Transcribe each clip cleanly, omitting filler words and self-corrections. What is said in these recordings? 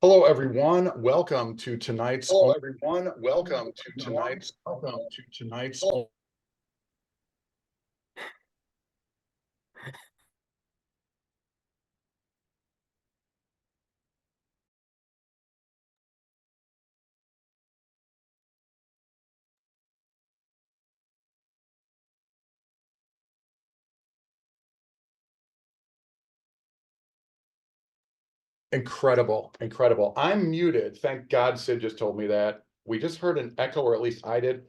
Hello, everyone. Welcome to tonight's. Hello, everyone. Welcome to tonight's. Incredible, incredible. I'm muted. Thank God Sid just told me that. We just heard an echo, or at least I did.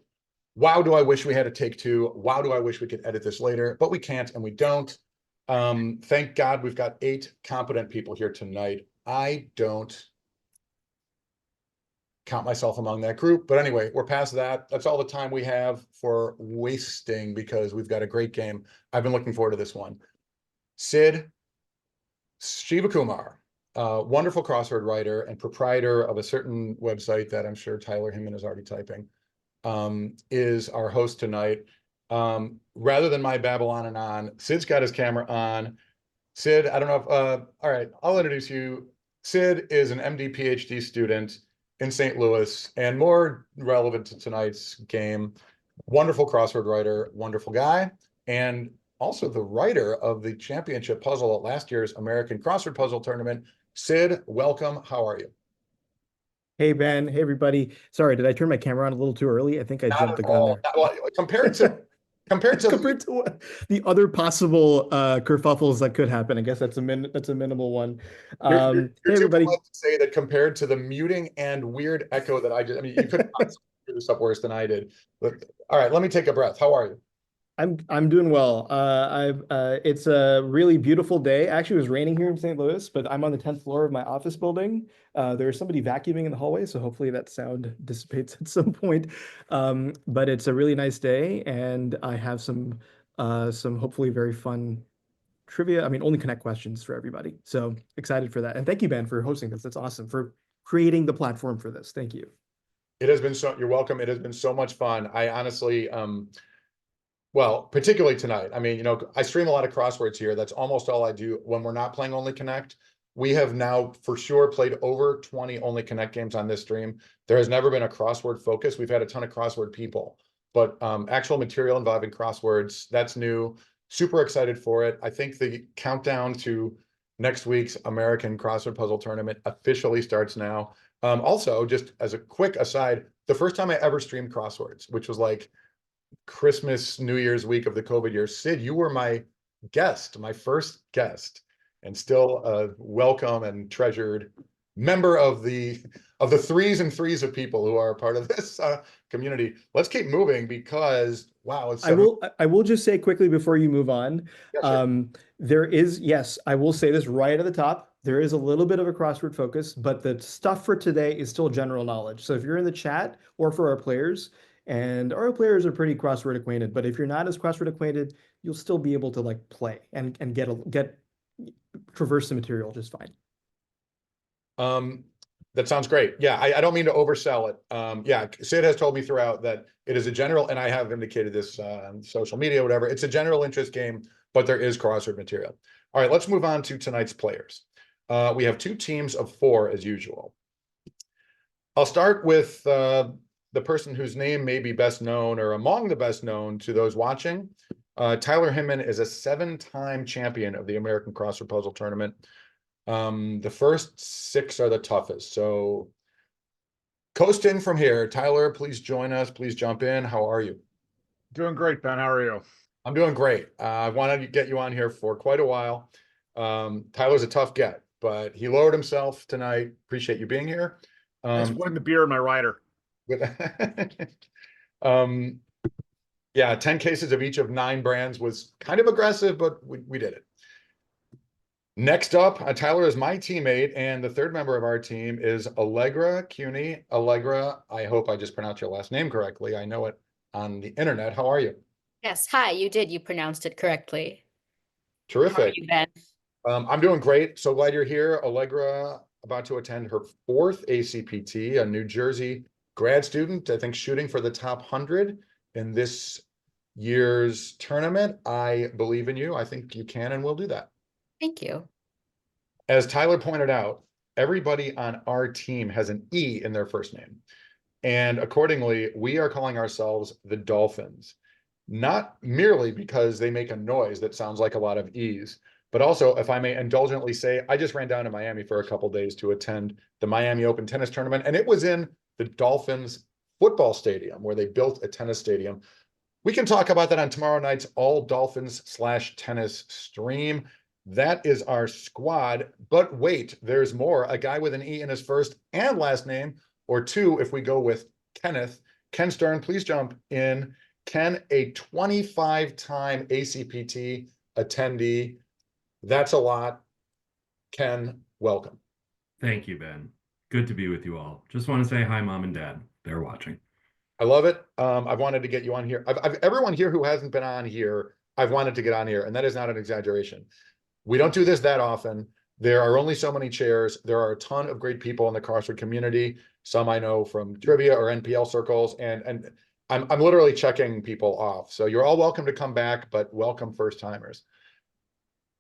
Wow, do I wish we had a take two. Wow, do I wish we could edit this later, but we can't and we don't. Thank God we've got 8 competent people here tonight. I don't count myself among that group, but anyway, we're past that. That's all the time we have for wasting because we've got a great game. I've been looking forward to this one. Sid Sivakumar, wonderful crossword writer and proprietor of a certain website that I'm sure Tyler Hinman is already typing, is our host tonight. Rather than my babble on and on, Sid's got his camera on. Sid, I don't know if, all right, I'll introduce you. Sid is an MD PhD student in St. Louis, and more relevant to tonight's game, wonderful crossword writer, wonderful guy, and also the writer of the championship puzzle at last year's American Crossword Puzzle Tournament. Sid, welcome. How are you? Hey Ben, hey everybody. Sorry, did I turn my camera on a little too early? I think I Not jumped at the gun all. there. Well, compared to Compared to the other possible kerfuffles that could happen, I guess that's a minimal one. you're Hey too everybody. polite to say that compared to the muting and weird echo that I mean, you could not do this up worse than I did. But all right, let me take a breath. How are you? I'm doing well. I've it's a really beautiful day. Actually, it was raining here in St. Louis, but I'm on the 10th floor of my office building. There's somebody vacuuming in the hallway, so hopefully that sound dissipates at some point. But it's a really nice day, and I have some hopefully very fun trivia. I mean, only connect questions for everybody. So excited for that. And thank you, Ben, for hosting this. That's awesome for creating the platform for this. Thank you. It has been so, you're welcome. It has been so much fun. I honestly, well, particularly tonight. I mean, I stream a lot of crosswords here. That's almost all I do when we're not playing Only Connect. We have now for sure played over 20 Only Connect games on this stream. There has never been a crossword focus. We've had a ton of crossword people, but actual material involving crosswords, that's new. Super excited for it. I think the countdown to next week's American Crossword Puzzle Tournament officially starts now. Also, just as a quick aside, the first time I ever streamed crosswords, which was like Christmas, New Year's week of the COVID year. Sid, you were my guest, my first guest, and still a welcome and treasured member of the threes and threes of people who are a part of this community. Let's keep moving because wow, it's seven. I will just say quickly before you move on. Yeah, sure. There is, yes, I will say this right at the top. There is a little bit of a crossword focus, but the stuff for today is still general knowledge. So if you're in the chat or for our players, and our players are pretty crossword acquainted, but if you're not as crossword acquainted, you'll still be able to like play and get traverse the material just fine. That sounds great. Yeah, I don't mean to oversell it. Yeah, Sid has told me throughout that it is a general, and I have indicated this on social media, whatever. It's a general interest game, but there is crossword material. All right, let's move on to tonight's players. We have 2 teams of 4 as usual. I'll start with the person whose name may be best known or among the best known to those watching. Tyler Hinman is a 7-time champion of the American Crossword Puzzle Tournament. The first 6 are the toughest. So coasting from here, Tyler, please join us. Please jump in. How are you? Doing great, Ben. How are you? I'm doing great. I wanted to get you on here for quite a while. Tyler's a tough get, but he lowered himself tonight. Appreciate you being here. That's putting the beer in my rider. Yeah, 10 cases of each of 9 brands was kind of aggressive, but we did it. Next up, Tyler is my teammate, and the third member of our team is Allegra Cuny. Allegra, I hope I just pronounced your last name correctly. I know it on the internet. How are you? Yes, hi, you did. You pronounced it correctly. How are Terrific. you, Ben? I'm doing great. So glad you're here. Allegra, about to attend her 4th ACPT, a New Jersey grad student, I think shooting for the top 100 in this year's tournament. I believe in you. I think you can and will do that. Thank you. As Tyler pointed out, everybody on our team has an E in their first name. And accordingly, we are calling ourselves the Dolphins, not merely because they make a noise that sounds like a lot of E's, but also, if I may indulgently say, I just ran down to Miami for a couple days to attend the Miami Open tennis tournament, and it was in the Dolphins football stadium where they built a tennis stadium. We can talk about that on tomorrow night's All Dolphins/tennis stream. That is our squad. But wait, there's more. A guy with an E in his first and last name, or two if we go with Kenneth. Ken Stern, please jump in. Ken, a 25-time ACPT attendee. That's a lot. Ken, welcome. Thank you, Ben. Good to be with you all. Just want to say hi, Mom and Dad. They're watching. I love it. I've wanted to get you on here. Everyone here who hasn't been on here, I've wanted to get on here, and that is not an exaggeration. We don't do this that often. There are only so many chairs. There are a ton of great people in the crossword community. Some I know from trivia or NPL circles, and I'm literally checking people off. So you're all welcome to come back, but welcome first timers.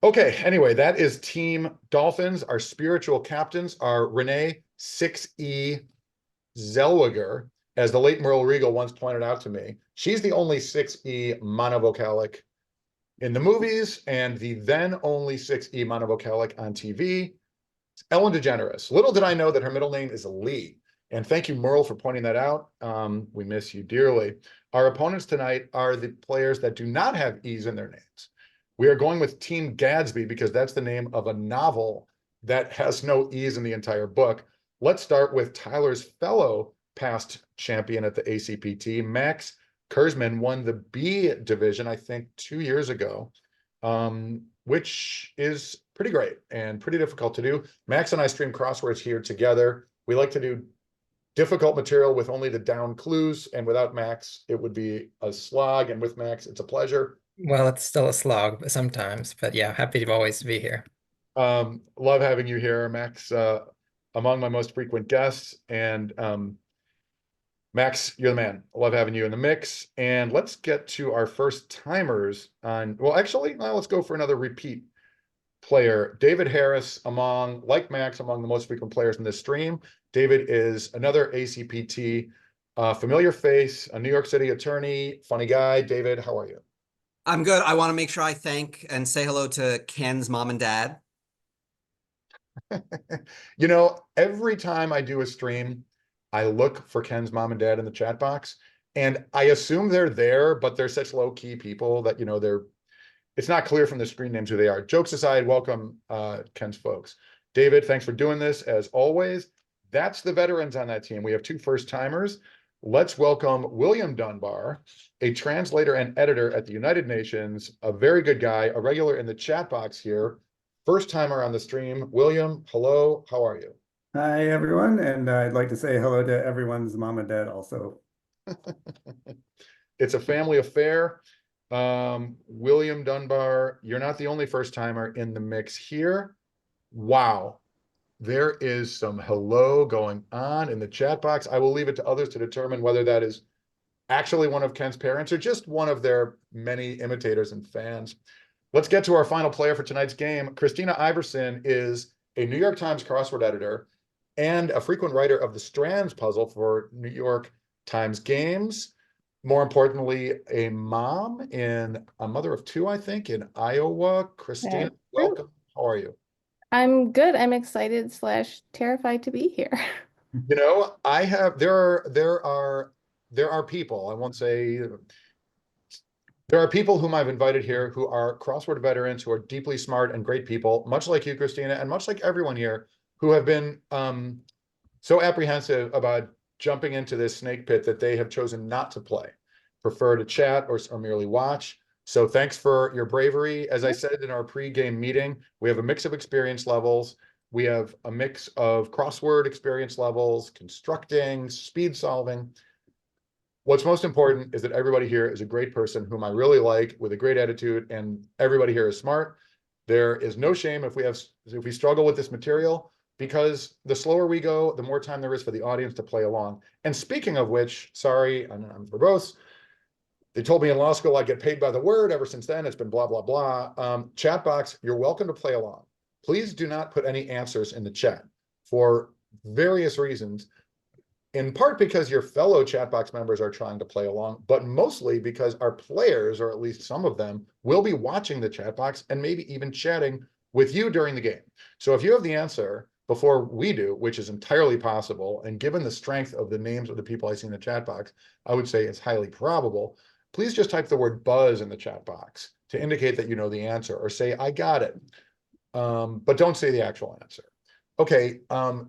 Okay, anyway, that is Team Dolphins. Our spiritual captains are Renee 6E Zellweger. As the late Merle Regal once pointed out to me, she's the only 6E monovocalic in the movies and the then only 6E monovocalic on TV. Ellen DeGeneres. Little did I know that her middle name is Lee. And thank you, Merle, for pointing that out. We miss you dearly. Our opponents tonight are the players that do not have E's in their names. We are going with Team Gadsby because that's the name of a novel that has no E's in the entire book. Let's start with Tyler's fellow past champion at the ACPT. Max Kurzman won the B division, I think, 2 years ago, which is pretty great and pretty difficult to do. Max and I stream crosswords here together. We like to do difficult material with only the down clues, and without Max, it would be a slog, and with Max, it's a pleasure. Well, it's still a slog sometimes, but yeah, happy to always be here. Love having you here, Max, among my most frequent guests, and Max, you're the man. I love having you in the mix. And let's get to our first timers on, well, actually, now let's go for another repeat player. David Harris, like Max, among the most frequent players in this stream. David is another ACPT familiar face, a New York City attorney, funny guy. David, how are you? I'm good. I want to make sure I thank and say hello to Ken's mom and dad. You know, every time I do a stream, I look for Ken's mom and dad in the chat box, and I assume they're there, but they're such low-key people that, you know, it's not clear from the screen names who they are. Jokes aside, welcome, Ken's folks. David, thanks for doing this, as always. That's the veterans on that team. We have two first-timers. Let's welcome William Dunbar, a translator and editor at the United Nations, a very good guy, a regular in the chat box here, first-timer on the stream. William, hello, how are you? Hi, everyone, and I'd like to say hello to everyone's mom and dad also. It's a family affair. William Dunbar, you're not the only first-timer in the mix here. Wow. There is some hello going on in the chat box. I will leave it to others to determine whether that is actually one of Ken's parents or just one of their many imitators and fans. Let's get to our final player for tonight's game. Christina Iverson is a New York Times crossword editor and a frequent writer of the Strands puzzle for New York Times Games. More importantly, a mom and a mother of two, I think, in Iowa. Christina, welcome. How are you? I'm good. I'm excited / terrified to be here. You know, there are people, I won't say, there are people whom I've invited here who are crossword veterans, who are deeply smart and great people, much like you, Christina, and much like everyone here, who have been so apprehensive about jumping into this snake pit that they have chosen not to play, prefer to chat or merely watch. So thanks for your bravery. As I said in our pre-game meeting, we have a mix of experience levels. We have a mix of crossword experience levels, constructing, speed solving. What's most important is that everybody here is a great person whom I really like, with a great attitude, and everybody here is smart. There is no shame if we struggle with this material, because the slower we go, the more time there is for the audience to play along. And speaking of which, sorry, I'm verbose. They told me in law school I get paid by the word. Ever since then, it's been blah, blah, blah. Chat box, you're welcome to play along. Please do not put any answers in the chat. for various reasons, in part because your fellow chat box members are trying to play along, but mostly because our players, or at least some of them, will be watching the chat box and maybe even chatting with you during the game. So if you have the answer before we do, which is entirely possible, and given the strength of the names of the people I see in the chat box, I would say it's highly probable, please just type the word buzz in the chat box to indicate that you know the answer, or say, I got it. But don't say the actual answer. Okay,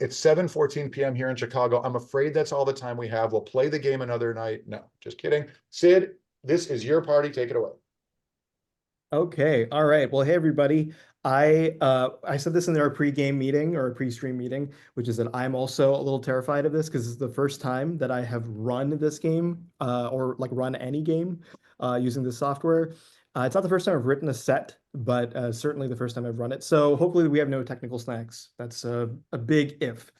it's 7:14 p.m. here in Chicago. I'm afraid that's all the time we have. We'll play the game another night. No, just kidding. Sid, this is your party. Take it away. Okay, all right. Well, hey everybody. I said this in our pre-game meeting or pre-stream meeting, which is that I'm also a little terrified of this because it's the first time that I have run this game, or like run any game, using this software. It's not the first time I've written a set, but certainly the first time I've run it. So hopefully we have no technical snags. That's a big if.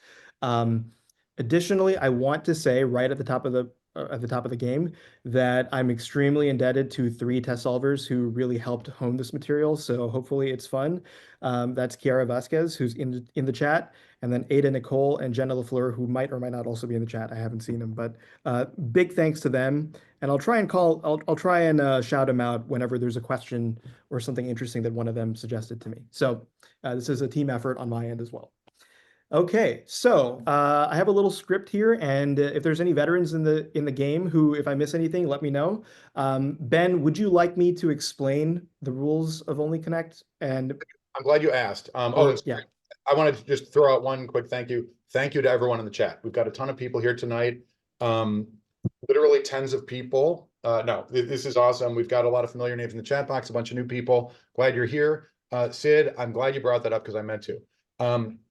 Additionally, I want to say right at the top of the game that I'm extremely indebted to 3 test solvers who really helped hone this material. So hopefully it's fun. That's Kiara Vasquez, who's in the chat, and then Ada Nicole and Jenna LaFleur, who might or might not also be in the chat. I haven't seen them, but big thanks to them. And I'll try and shout them out whenever there's a question or something interesting that one of them suggested to me. So this is a team effort on my end as well. Okay, so I have a little script here, and if there's any veterans in the game who, if I miss anything, let me know. Ben, would you like me to explain the rules of Only Connect? And I'm glad you asked. yeah. I wanted to just throw out one quick thank you. Thank you to everyone in the chat. We've got a ton of people here tonight. Literally tens of people. No, this is awesome. We've got a lot of familiar names in the chat box, a bunch of new people. Glad you're here. Sid, I'm glad you brought that up because I meant to.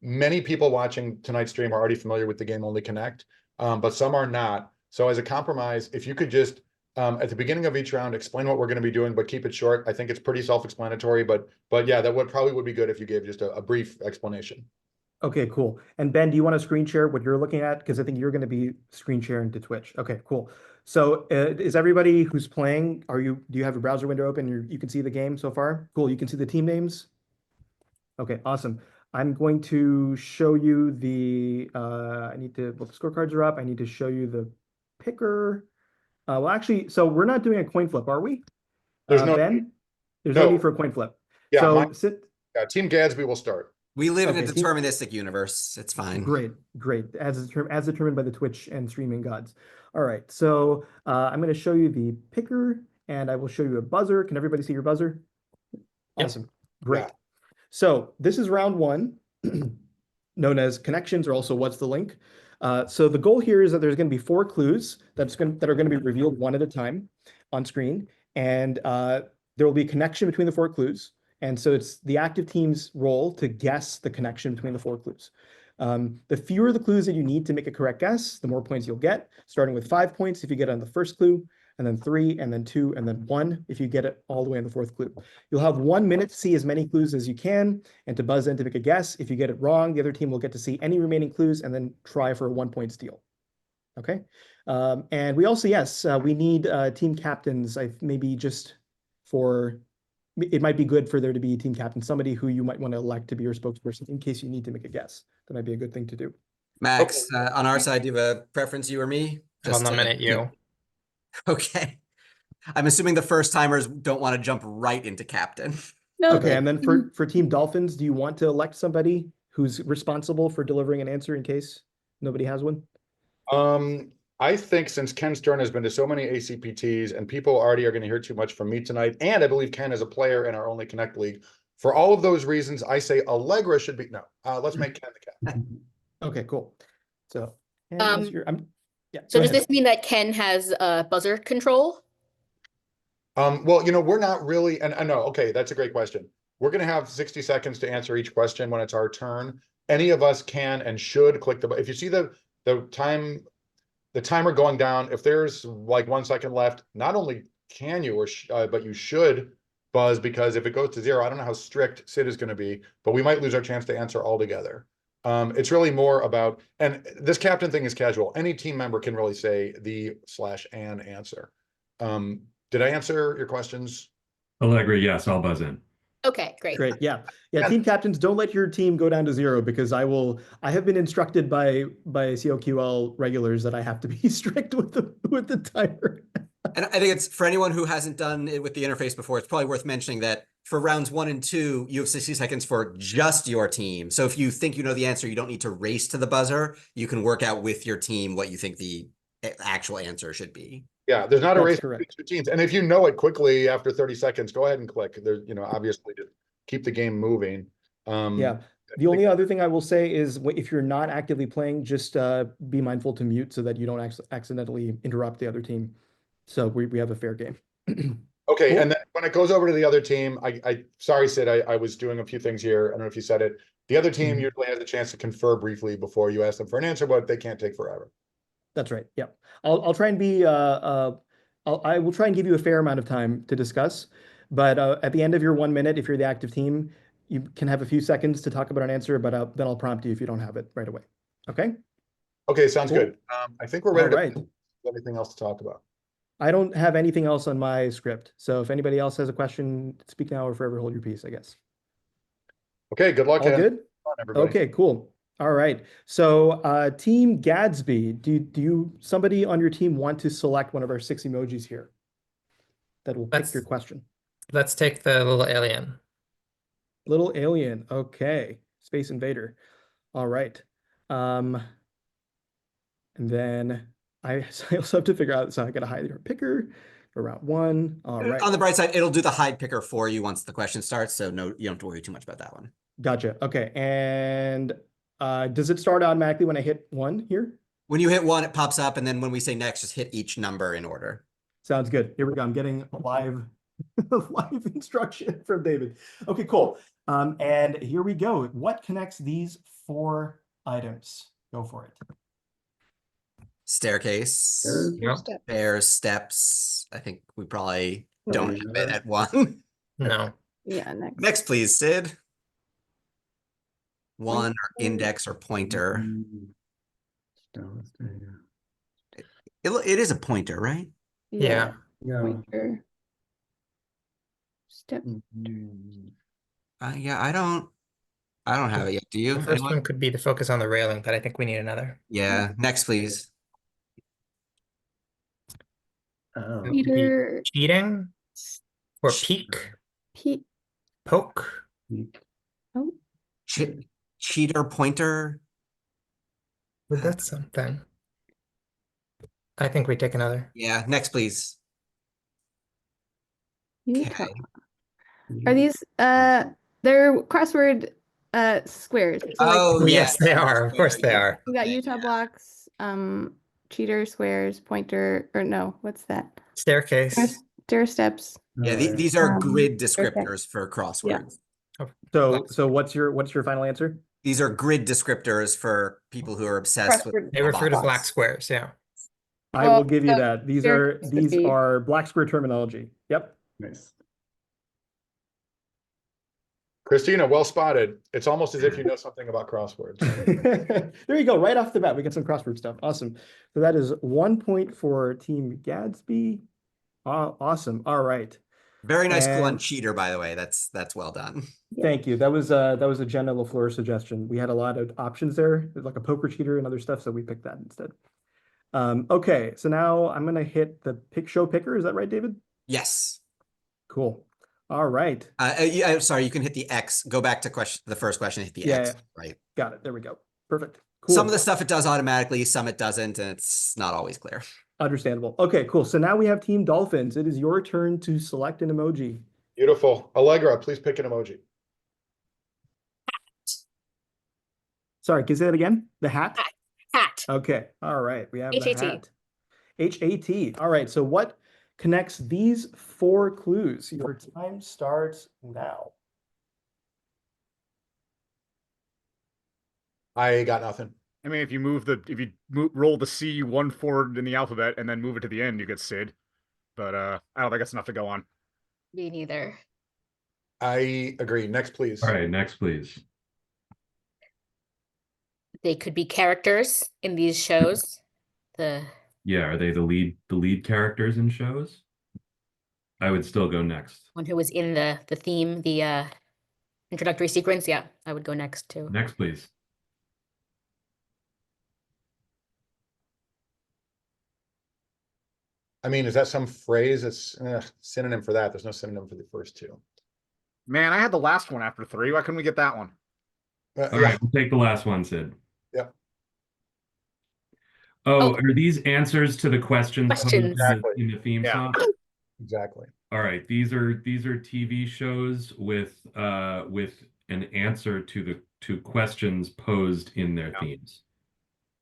Many people watching tonight's stream are already familiar with the game Only Connect, but some are not. So as a compromise, if you could just at the beginning of each round explain what we're going to be doing, but keep it short. I think it's pretty self-explanatory, but yeah, that probably would be good if you gave just a brief explanation. Okay, cool. And Ben, do you want to screen share what you're looking at? Because I think you're going to be screen sharing to Twitch. Okay, cool. So is everybody who's playing, do you have a browser window open? You can see the game so far? Cool, you can see the team names? Okay, awesome. I'm going to show you the, the scorecards are up. I need to show you the picker. Well, actually, so we're not doing a coin flip, are we? There's no Ben? There's no need for a coin flip. Yeah, So Team Gadsby will start. We live in a Okay, deterministic universe. It's fine. Great. As determined by the Twitch and streaming gods. All right, so I'm going to show you the picker, and I will show you a buzzer. Can everybody see your buzzer? Awesome. Great. Yeah. So this is round 1, known as connections, or also what's the link. So the goal here is that there's going to be 4 clues that are going to be revealed one at a time on screen, and there will be a connection between the 4 clues. And so it's the active team's role to guess the connection between the 4 clues. The fewer the clues that you need to make a correct guess, the more points you'll get, starting with 5 points if you get on the first clue, and then 3, and then 2, and then 1 if you get it all the way on the 4th clue. You'll have 1 minute to see as many clues as you can and to buzz in to make a guess. If you get it wrong, the other team will get to see any remaining clues and then try for a 1-point steal. Okay? And we also, we need team captains, maybe just for... It might be good for there to be a team captain, somebody who you might want to elect to be your spokesperson in case you need to make a guess. That might be a good thing to do. Max, on our side, do you have a preference, you or me? I'll nominate you. Okay. I'm assuming the first timers don't want to jump right into captain. No, Okay, and then for Team Dolphins, do you want to elect somebody who's responsible for delivering an answer in case nobody has one? I think since Ken's turn has been to so many ACPTs and people already are going to hear too much from me tonight, and I believe Ken is a player in our Only Connect League. For all of those reasons, I say Allegra should be, let's make Ken the captain. Okay, cool. So, So go does ahead. this mean that Ken has buzzer control? Well, we're not really, and I know, okay, that's a great question. We're going to have 60 seconds to answer each question when it's our turn. Any of us can and should click the button. If you see the timer going down, if there's like 1 second left, not only can you, but you should buzz, because if it goes to 0, I don't know how strict Sid is going to be, but we might lose our chance to answer altogether. It's really more about, and this captain thing is casual. Any team member can really say the/and answer. Did I answer your questions? Allegra, yes, I'll buzz in. Okay, great. Great. Yeah. Yeah. Team captains, don't let your team go down to 0 because I have been instructed by COQL regulars that I have to be strict with the timer. And I think it's for anyone who hasn't done it with the interface before, it's probably worth mentioning that for rounds 1 and 2, you have 60 seconds for just your team. So if you think you know the answer, you don't need to race to the buzzer. You can work out with your team what you think the actual answer should be. Yeah, there's not a That's race correct. between 2 teams. And if you know it quickly after 30 seconds, go ahead and click. There's, obviously to keep the game moving. Yeah. The only other thing I will say is if you're not actively playing, just be mindful to mute so that you don't accidentally interrupt the other team. So we have a fair game. Okay, Cool. and then when it goes over to the other team, sorry, Sid, I was doing a few things here. I don't know if you said it. The other team usually has a chance to confer briefly before you ask them for an answer, but they can't take forever. That's right. Yeah. I'll try and be I will try and give you a fair amount of time to discuss, but at the end of your 1 minute, if you're the active team, you can have a few seconds to talk about an answer, but then I'll prompt you if you don't have it right away. Okay. Okay, sounds Cool. good. I think we're ready All right. to anything else to talk about. I don't have anything else on my script, so if anybody else has a question, speak now or forever hold your peace, I guess. Okay, good luck. All and good? fun, everybody. Okay, cool. All right. So Team Gadsby, do somebody on your team want to select one of our 6 emojis here that will pick your question? Let's take the little alien. Little alien. Okay. Space Invader. All right. And then I also have to figure out, so I got to hide your picker for round 1. All right. On the bright side, it'll do the hide picker for you once the question starts. So no, you don't have to worry too much about that one. Gotcha. Okay. And does it start automatically when I hit 1 here? When you hit 1, it pops up. And then when we say next, just hit each number in order. Sounds good. Here we go. I'm getting a live instruction from David. Okay, cool. And here we go. What connects these 4 items? Go for it. Staircase, Yep. stairs, steps. I think we probably don't have it at 1. No. Yeah, next. Next, please, Sid. 1 or index or pointer. It is a pointer, right? Yeah. Pointer. Step. Yeah, I don't have it yet. Do you? The first Anyone? one could be the focus on the railing, but I think we need another. Yeah. Next, please. It would be Peter. cheating or peek, Pete. poke. Oh, Cheater, pointer. Well, that's something. I think we take another. Yeah. Next, please. Utah. Okay. Are these they're crossword squares. So Oh, Oh, yeah. yes, they are. Of course they are. we got Okay, Utah yeah. blocks, cheater squares, pointer, or no, what's that? Staircase. Stair steps. Yeah, these are grid okay. descriptors for crosswords. So what's your final answer? These are grid descriptors for people who are obsessed with. Crossword. They refer to box. black squares, yeah. I will give you that. These staircase would be- are black square terminology. Yep. Nice. Christina, well spotted. It's almost as if you know something about crosswords. There you go. Right off the bat, we get some crossword stuff. Awesome. So that is 1 point for Team Gadsby. Awesome. All right. Very nice clue on And- cheater, by the way. That's well done. Thank you. That was a Jenna LaFleur suggestion. We had a lot of options there, like a poker cheater and other stuff, so we picked that instead. Okay, so now I'm gonna hit the show picker. Is that right, David? Yes. Cool. All right. Yeah, sorry, you can hit the X. Go back to the first question, hit the Yeah, X. yeah. Right. Got it. There we go. Perfect. Cool. Some of the stuff it does automatically, some it doesn't, and it's not always clear. Understandable. Okay, cool. So now we have Team Dolphins. It is your turn to select an emoji. Beautiful. Allegra, please pick an emoji. Sorry, can you say that again? The hat? Hat. Okay. All right. We have the HAT. hat. HAT. All right. So what connects these 4 clues? Your time starts now. I got nothing. I mean, if you roll the C1 forward in the alphabet and then move it to the end, you get Sid. But I don't think that's enough to go on. Me neither. I agree. Next, please. All right, next, please. They could be characters in these shows. Yeah, are they the lead characters in shows? I would still go next. One who was in the theme, the introductory sequence. Yeah, I would go next too. Next, please. I mean, is that some phrase? It's synonym for that. There's no synonym for the first two. Man, I had the last one after 3. Why couldn't we get that one? All Yeah. right, we'll take the last one, Sid. Yeah. Oh, are these answers to the questions posed Exactly. in the theme Yeah. song? Exactly. All right, these are TV shows with an answer to questions posed in their themes.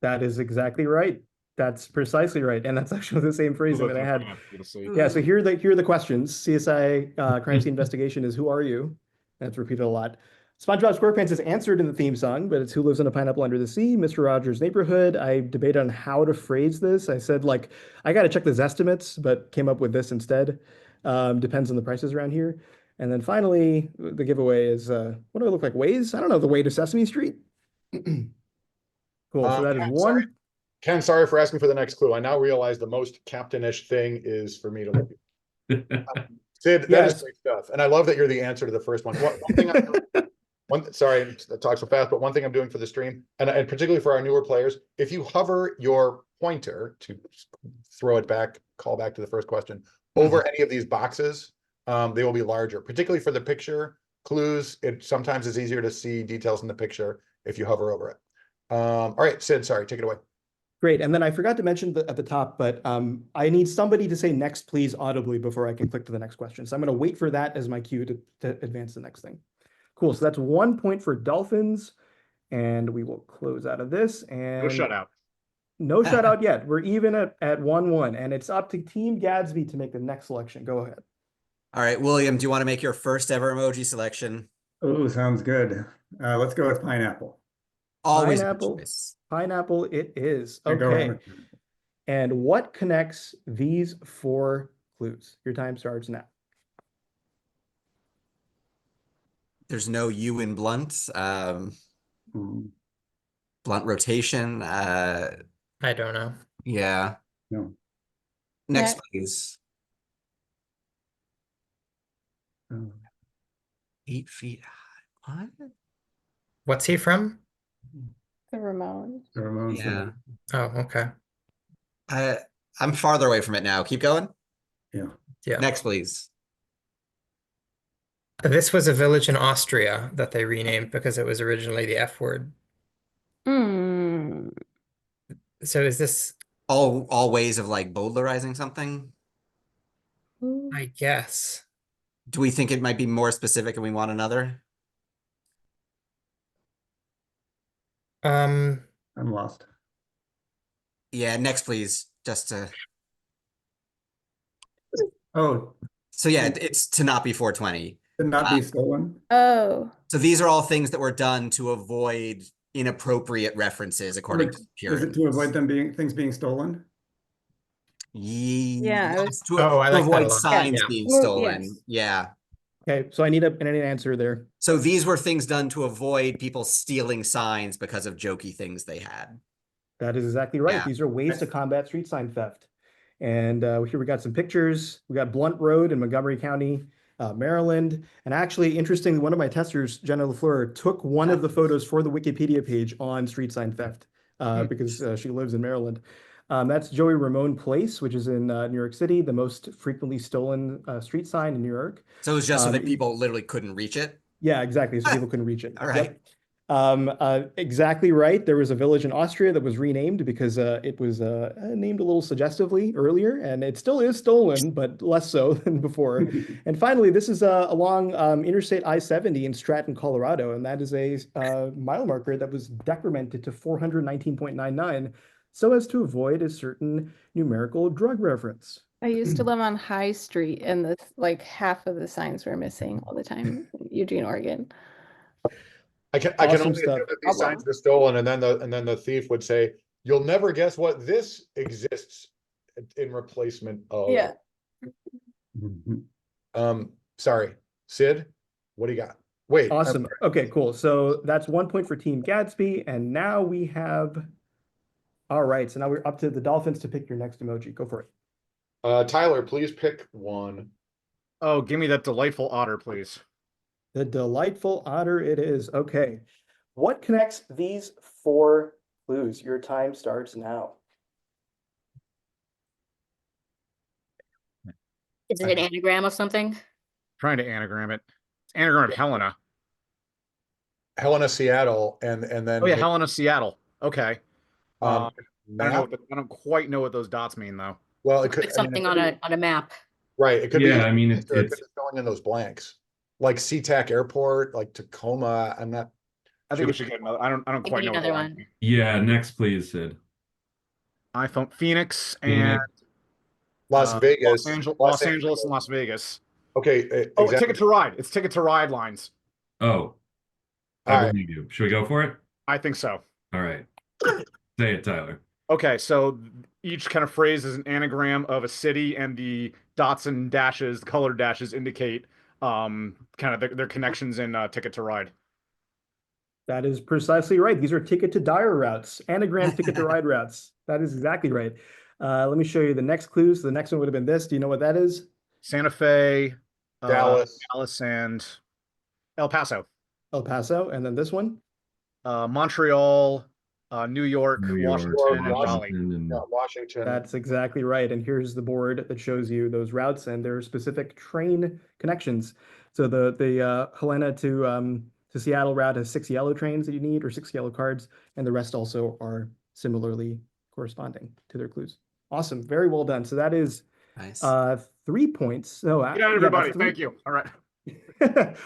That is exactly right. That's precisely right. And that's actually the same phrasing that I had. Yeah, so here are the questions. CSI crime scene investigation is who are you? That's repeated a lot. SpongeBob SquarePants is answered in the theme song, but it's who lives in a pineapple under the sea, Mr. Rogers' Neighborhood. I debated on how to phrase this. I said, like, I got to check the estimates, but came up with this instead. Depends on the prices around here. And then finally, the giveaway is, what do I look like? Waze? I don't know, the way to Sesame Street. Cool, so that is Ken, one. sorry. Ken, sorry for asking for the next clue. I now realize the most captain-ish thing is for me to look at. Sid, that is great stuff. And I love that you're the answer to the first one. One thing sorry, I talk so fast, but one thing I'm doing for the stream, and particularly for our newer players, if you hover your pointer to throw it back, call back to the first question, over any of these boxes, they will be larger, particularly for the picture clues. It sometimes is easier to see details in the picture if you hover over it. All right, Sid, sorry, take it away. Great. And then I forgot to mention at the top, but I need somebody to say next, please, audibly before I can click to the next question. So I'm going to wait for that as my cue to advance the next thing. Cool. So that's 1 point for Dolphins. And we will close out of this. And No shutout. No shutout yet. We're even at 1-1. And it's up to Team Gadsby to make the next selection. Go ahead. All right, William, do you want to make your first ever emoji selection? Oh, sounds good. Let's go with pineapple. Always a good Pineapple. choice. Pineapple it is. I go Okay. with pineapple. And what connects these 4 clues? Your time starts now. There's no U in blunt. Mm, Blunt rotation. I don't know. Yeah. no. Next, Yeah. please. Oh. 8 feet high. What? What's he from? The Ramones. The Ramones. Yeah. Oh, okay. I'm farther away from it now. Keep going. Yeah. Yeah. Next, please. This was a village in Austria that they renamed because it was originally the F word. Hmm. So is this, All ways of like bowdlerizing something. I guess. Do we think it might be more specific and we want another? I'm lost. Yeah, next, please. Just to. Oh, So yeah, it's to not be 420. to not be stolen. Oh. So these are all things that were done to avoid inappropriate references according Like, to is Puritans. it to avoid things being stolen? Yeah, I was- To, Oh, I to like that a avoid lot. signs Yeah. being Well, stolen. yes. Yeah. Okay, so I need an answer there. So these were things done to avoid people stealing signs because of jokey things they had. That is exactly right. Yeah. These are ways to combat street sign theft. And here we got some pictures. We got Blunt Road in Montgomery County, Maryland. And actually, interestingly, one of my testers, Jenna LaFleur, took one of the photos for the Wikipedia page on street sign theft because she lives in Maryland. That's Joey Ramone Place, which is in New York City, the most frequently stolen street sign in New York. So it was just so that people literally couldn't reach it. Yeah, exactly. So people couldn't reach it. All right. Yep. Exactly right. There was a village in Austria that was renamed because it was named a little suggestively earlier, and it still is stolen, but less so than before. And finally, this is along Interstate I-70 in Stratton, Colorado, and that is a mile marker that was decremented to 419.99 so as to avoid a certain numerical drug reference. I used to live on High Street, and the like half of the signs were missing all the time in Eugene, Oregon. I can Awesome only stuff. assume that these signs were stolen, and then the thief would say, "You'll never guess what this exists in replacement of." Yeah. Sorry, Sid, what do you got? Wait. Awesome. Okay, cool. So that's 1 point for Team Gadsby, and now we have. All right, so now we're up to the Dolphins to pick your next emoji. Go for it. Tyler, please pick one. Oh, give me that delightful otter, please. The delightful otter it is. Okay. What connects these 4 clues? Your time starts now. Is it an anagram of something? Trying to anagram it. It's anagram of Helena. Helena, Seattle, and then Oh yeah, Helena, Seattle. Okay. um, I don't know. map. I don't quite know what those dots mean though. Well, it Looks could, like I mean, it something could on be- a map. right. It could Yeah, be. I mean, Or it could it's be filling in those blanks, like SeaTac Airport, like Tacoma. I'm not. I think we should get another. I don't Give quite me know what the another lines one. mean. yeah. Next, please, Sid. iPhone, Phoenix, and Las Vegas. Los Angeles, and Las Vegas. Okay, Oh, exactly. Ticket to Ride. It's Ticket to Ride lines. Oh, All I right. believe you. Should we go for it? I think so. All right. Say it, Tyler. Okay, so each kind of phrase is an anagram of a city, and the dots and dashes, the colored dashes, indicate kind of their connections in Ticket to Ride. That is precisely right. These are ticket to dire routes, anagram ticket to ride routes. That is exactly right. Let me show you the next clues. The next one would have been this. Do you know what that is? Santa Fe, Dallas. Dallas, and El Paso. El Paso. And then this one? Montreal, New York, New York, Washington, and Raleigh. Washington, and Yeah, Washington. That's exactly right. And here's the board that shows you those routes and their specific train connections. So the Helena to Seattle route has 6 yellow trains that you need, or 6 yellow cards, and the rest also are similarly corresponding to their clues. Awesome, very well done. So that is Nice. 3 points. No, Good night, everybody. Thank you. All right.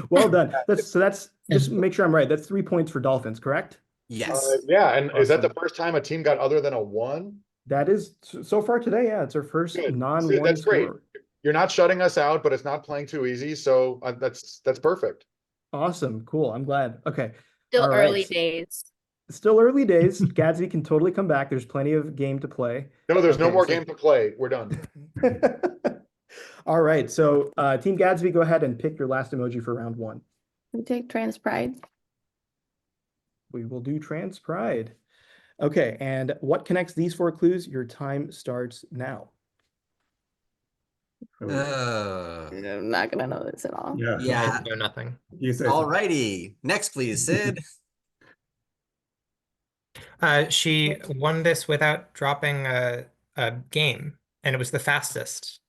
Well done. That's just make sure I'm right. That's 3 points for Dolphins, correct? Yes. Yeah, and is that the Awesome. first time a team got other than a 1? That is so far today. Yeah, it's our first Good. non-1 That's great. score. You're not shutting us out, but it's not playing too easy. So that's perfect. Awesome, cool. I'm glad. Okay, Still all right. early days. Still early days. Gadsby can totally come back. There's plenty of game to play. No, there's no Okay, more so- game to play. We're done. All right, so Team Gadsby, go ahead and pick your last emoji for round 1. We take trans pride. We will do Trans Pride. Okay, and what connects these 4 clues? Your time starts now. I'm not gonna know this at all. Yeah. Yeah. I know nothing. You say something. Alrighty. Next, please, Sid. She won this without dropping a game, and it was the fastest.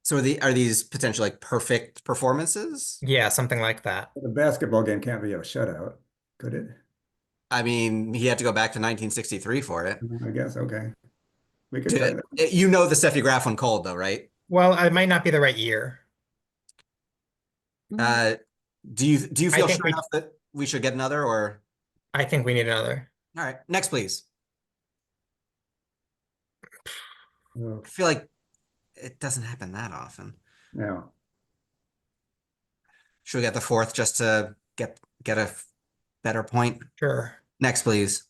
So are these potentially like perfect performances? Yeah, something like that. The basketball game can't be a shutout, could it? I mean, he had to go back to 1963 for it. I guess, okay. We could try that. You know the Steffi Graf one cold though, right? Well, it might not be the right year. Do you feel think sure we- enough that we should get another, or I think we need another. all right, next please. Oh, I feel like it doesn't happen that often. now, Should we get the 4th just to get a better point? Sure. Next, please.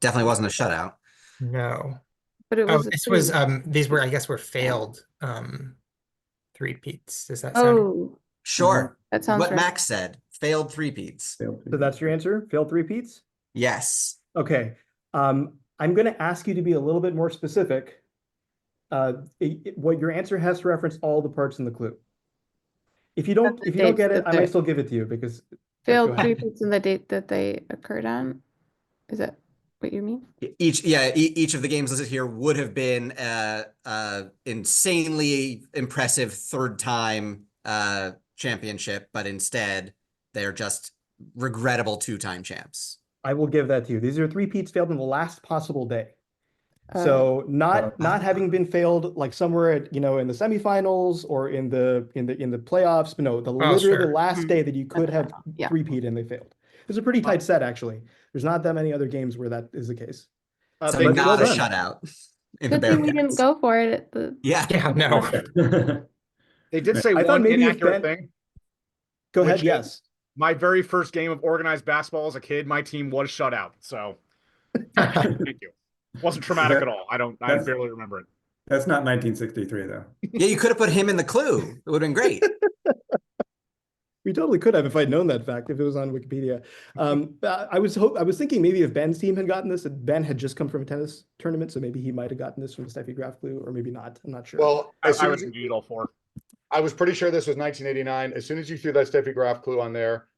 Definitely wasn't a shutout. No. But it Oh, was a this was three. these were, I guess, were failed three-peats. Does that sound? Oh, Sure. that sounds What right. Max said. Failed 3-peats. failed. So that's your answer? Failed 3 repeats? Yes. Okay. I'm going to ask you to be a little bit more specific. What your answer has to reference all the parts in the clue. If you don't dates get it, that I may they're- still give it to you because Failed go ahead. 3 repeats in the date that they occurred on. Is that what you mean? Each of the games listed here would have been insanely impressive 3rd time championship, but instead they're just regrettable 2-time champs. I will give that to you. These are 3 repeats failed in the last possible day. So not having been failed like somewhere at, in the semifinals or in the playoffs, but no, literally sure. the last day that you could have Yeah. repeat and they failed. It's a pretty tight set actually. There's not that many other games where that is the case. So They but did well not a done. shutout in the Good thing we didn't Bearcats. go for it at the. Yeah. Yeah, no. They did say I thought one maybe if inaccurate Ben- thing. Go ahead, Which yes. My very first game of organized basketball as a kid, my team was shut out. So thank you. Wasn't traumatic at all. I that's- barely remember it. That's not 1963 though. Yeah, you could have put him in the clue. It would have been great. We totally could have if I'd known that fact, if it was on Wikipedia. I was thinking maybe if Ben's team had gotten this, that Ben had just come from a tennis tournament, so maybe he might have gotten this from Steffi Graf Clue, or maybe not. I'm not sure. Well, I, as I soon would as have viewed all four. I was pretty sure this was 1989. As soon as you threw that Steffi Graf clue on there,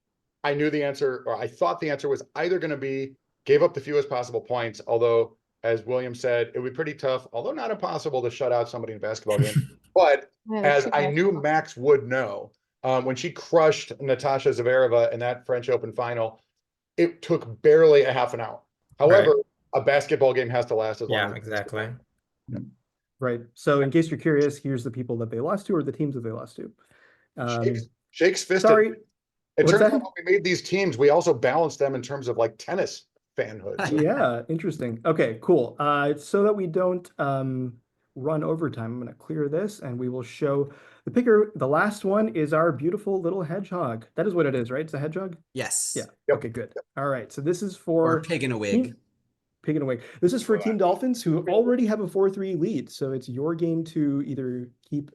I knew the answer, or I thought the answer was either going to be gave up the fewest possible points. Although, as William said, it would be pretty tough, although not impossible, to shut out somebody in a basketball game. But Yeah, as too I bad. knew Max would know, when she crushed Natasha Zvereva in that French Open final, it took barely a half an hour. However, a basketball game has to last as long Yeah, as exactly. Right. So in case you're curious, here's the people that they lost to, or the teams that they lost to. Shakes fisted. Sorry. It What's turns that? out when we made these teams, we also balanced them in terms of like tennis fanhood. So Yeah, interesting. Okay, cool. So that we don't run overtime, I'm going to clear this and we will show the picker. The last one is our beautiful little hedgehog. That is what it is, right? It's a hedgehog? Yes. Yeah. Yep. Okay, good. All right. So this is Or for a pig in a wig. Pig in a wig. This is for Team Dolphins, who already have a 4-3 lead. So it's your game to either keep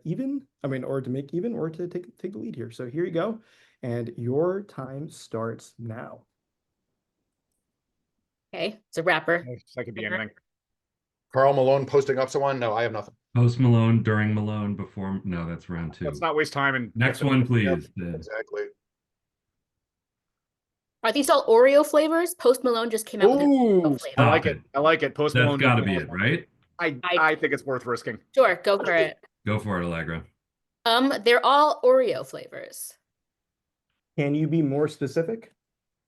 even, or to make even, or to take the lead here. So here you go. And your time starts now. Okay, it's a rapper. That could be anything. Carl Malone posting up someone? No, I have nothing. Post Malone, during Malone, before. No, that's round 2. Let's not waste time. And Next one, please. Exactly. Are these all Oreo flavors? Post Malone just came out with an Oreo Ooh, I flavor. Stop like it. I like it. Post That's Malone. got to be it, right? I think it's worth risking. Sure, go for it. Go for it, Allegra. They're all Oreo flavors. can you be more specific?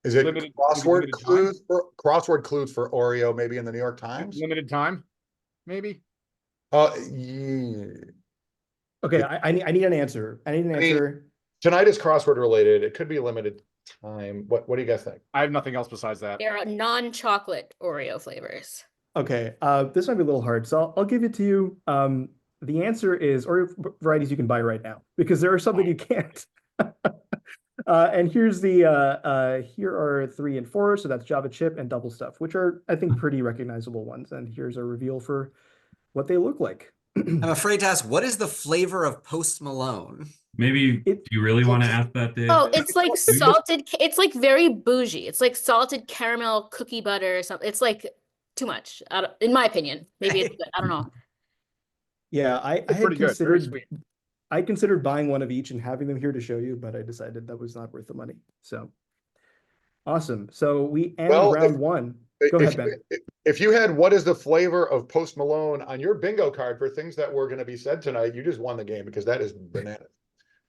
Is it Limited crossword time? clues for Oreo, maybe in the New York Times? Limited time, maybe. Yeah. Okay, I need an answer. I need an I mean- answer. Tonight is crossword related. It could be limited time. What do you guys think? I have nothing else besides that. They're non-chocolate Oreo flavors. Okay, this might be a little hard, so I'll give it to you. The answer is Oreo varieties you can buy right now, because there are some that you can't. And here's the here are 3 and 4, so that's Java chip and double stuff, which are, I think, pretty recognizable ones. And here's a reveal for what they look like. I'm afraid to ask, what is the flavor of Post Malone? Maybe, do you really want to ask that, Dave? Oh, it's like salted. It's like very bougie. It's like salted caramel cookie butter or something. It's like too much, in my opinion. Maybe it's good. I don't know. Yeah, I It's had pretty good. Very considered sweet. I considered buying one of each and having them here to show you, but I decided that was not worth the money. So awesome. So we end Well, round 1. Go ahead, Ben. If you had what is the flavor of Post Malone on your bingo card for things that were going to be said tonight, you just won the game, because that is bananas.